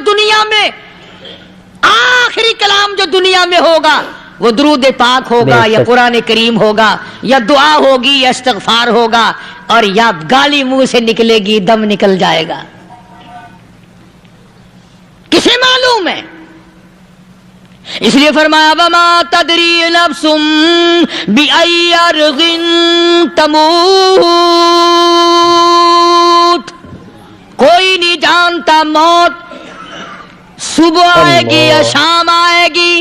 دنیا میں ہوگا وہ درود پاک ہوگا یا قرآن کریم ہوگا یا دعا ہوگی یا استغفار ہوگا اور یا گالی منہ سے نکلے گی دم نکل جائے گا؟ کسے معلوم ہے؟ اس لیے فرمایا وما تدری نفس بأی ارض تموت، کوئی نہیں جانتا موت صبح آئے گی یا شام آئے گی،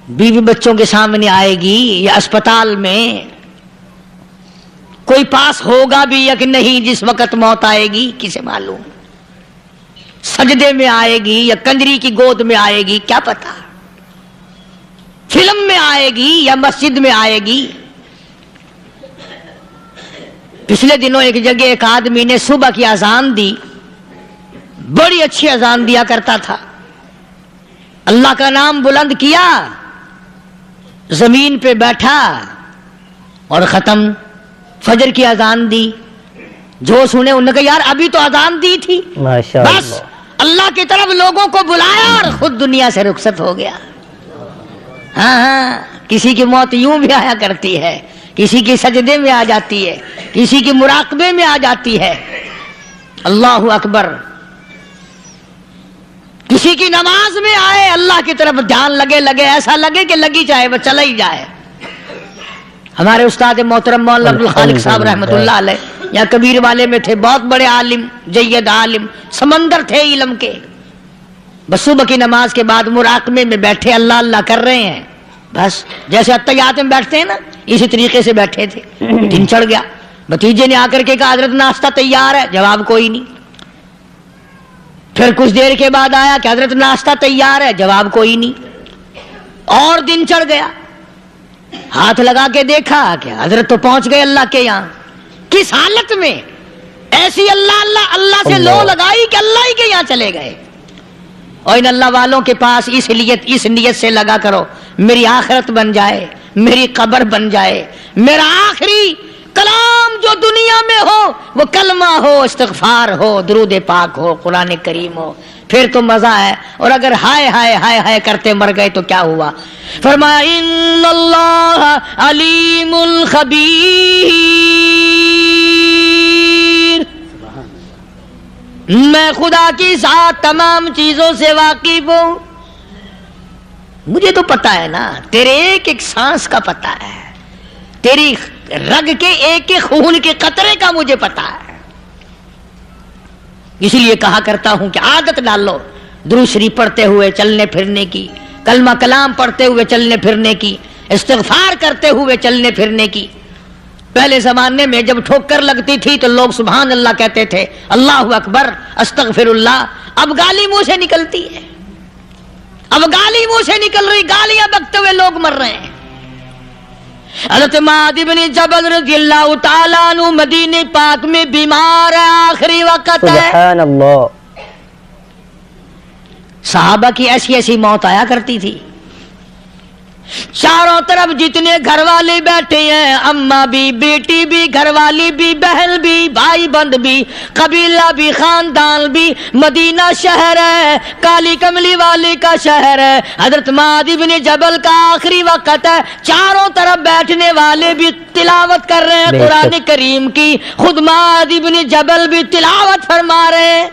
بیوی بچوں کے سامنے آئے گی یا اسپتال میں، کوئی پاس ہوگا بھی یا کہ نہیں جس وقت موت آئے گی کسے معلوم؟ سجدے میں آئے گی یا کنجری کی گود میں آئے گی کیا پتا، فلم میں آئے گی یا مسجد میں آئے گی۔ پچھلے دنوں ایک جگہ ایک آدمی نے صبح کی اذان دی، بڑی اچھی اذان دیا کرتا تھا، اللہ کا نام بلند کیا، زمین پہ بیٹھا اور ختم۔ فجر کی اذان دی، جو سنے انہوں نے کہا یار ابھی تو اذان دی تھی، بس اللہ کی طرف لوگوں کو بلایا اور خود دنیا سے رخصت ہو گیا۔ ہاں کسی کی موت یوں بھی آیا کرتی ہے، کسی کی سجدے میں آ جاتی ہے، کسی کی مراقبے میں آ جاتی ہے، اللہ اکبر، کسی کی نماز میں آئے، اللہ کی طرف دھیان لگے ایسا لگے کہ لگی جائے وہ چلا ہی جائے۔ ہمارے استاد محترم مولانا عبد الخالق صاحب رحمۃ اللہ علیہ یا کبیر والے میں تھے، بہت بڑے عالم، جید عالم، سمندر تھے علم کے، بس صبح کی نماز کے بعد مراقبے میں بیٹھے اللہ اللہ کر رہے ہیں، بس جیسے اتحیات میں بیٹھتے ہیں نا اسی طریقے سے بیٹھے تھے۔ دن چڑھ گیا، بھتیجے نے آ کر کے کہا حضرت ناشتہ تیار ہے، جواب کوئی نہیں۔ پھر کچھ دیر کے بعد آیا کہ حضرت ناشتہ تیار ہے، جواب کوئی نہیں۔ اور دن چڑھ گیا، ہاتھ لگا کے دیکھا کہ حضرت تو پہنچ گئے اللہ کے یہاں۔ کس حالت میں؟ ایسی اللہ سے لو لگائی کہ اللہ ہی کے یہاں چلے گئے۔ اور ان اللہ والوں کے پاس اس نیت سے لگا کرو میری آخرت بن جائے، میری قبر بن جائے، میرا آخری کلام جو دنیا میں ہو وہ کلمہ ہو، استغفار ہو، درود پاک ہو، قرآن کریم ہو، پھر تو مزہ ہے۔ اور اگر ہائے ہائے ہائے ہائے کرتے مر گئے تو کیا ہوا؟ فرمایا ان اللہ علیم خبیر، میں خدا کی ذات تمام چیزوں سے واقف ہوں، مجھے تو پتا ہے نا، تیرے ایک ایک سانس کا پتا ہے، تیری رگ کے ایک ایک خون کے قطرے کا مجھے پتا ہے۔ اسی لیے کہا کرتا ہوں کہ عادت ڈالو درود شریف پڑھتے ہوئے چلنے پھرنے کی، کلمہ کلام پڑھتے ہوئے چلنے پھرنے کی، استغفار کرتے ہوئے چلنے پھرنے کی۔ پہلے زمانے میں جب ٹھوکر لگتی تھی تو لوگ سبحان اللہ کہتے تھے، اللہ اکبر، استغفر اللہ۔ اب گالی منہ سے نکلتی ہے، اب گالی منہ سے نکل رہی، گالیاں بکتے ہوئے لوگ مر رہے ہیں۔ حضرت معاذ بن جبل رضی اللہ تعالیٰ عنہ مدینے پاک میں بیمار ہے، آخری وقت ہے، سبحان اللہ۔ صحابہ کی ایسی ایسی موت آیا کرتی تھی، چاروں طرف جتنے گھر والے بیٹھے ہیں، اماں بھی، بیٹی بھی، گھر والی بھی، بہن بھی، بھائی بند بھی، قبیلہ بھی، خاندان بھی، مدینہ شہر ہے، کالی کملی والے کا شہر ہے، حضرت معاذ بن جبل کا آخری وقت ہے، چاروں طرف بیٹھنے والے بھی تلاوت کر رہے ہیں قرآن کریم کی، خود معاذ بن جبل بھی تلاوت فرما رہے ہیں۔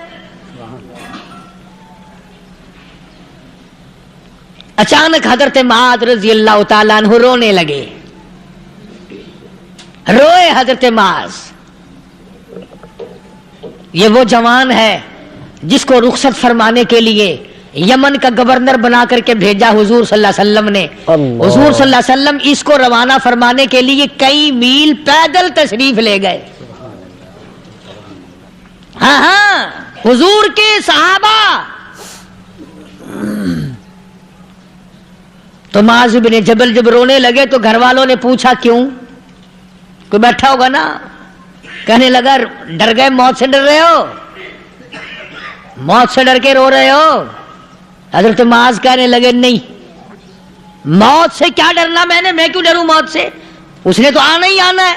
اچانک حضرت معاذ رضی اللہ تعالیٰ عنہ رونے لگے، روئے حضرت معاذ۔ یہ وہ جوان ہے جس کو رخصت فرمانے کے لیے یمن کا گورنر بنا کر کے بھیجا حضور صلی اللہ علیہ وسلم نے۔ حضور صلی اللہ علیہ وسلم اس کو روانہ فرمانے کے لیے کئی میل پیدل تشریف لے گئے۔ ہاں حضور کے صحابہ تو معاذ بن جبل جب رونے لگے تو گھر والوں نے پوچھا کیوں؟ کوئی بیٹھا ہوگا نا، کہنے لگا ڈر گئے، موت سے ڈر رہے ہو، موت سے ڈر کے رو رہے ہو؟ حضرت معاذ کہنے لگے نہیں، موت سے کیا ڈرنا، میں کیوں ڈروں موت سے، اس نے تو آنا ہی آنا ہے،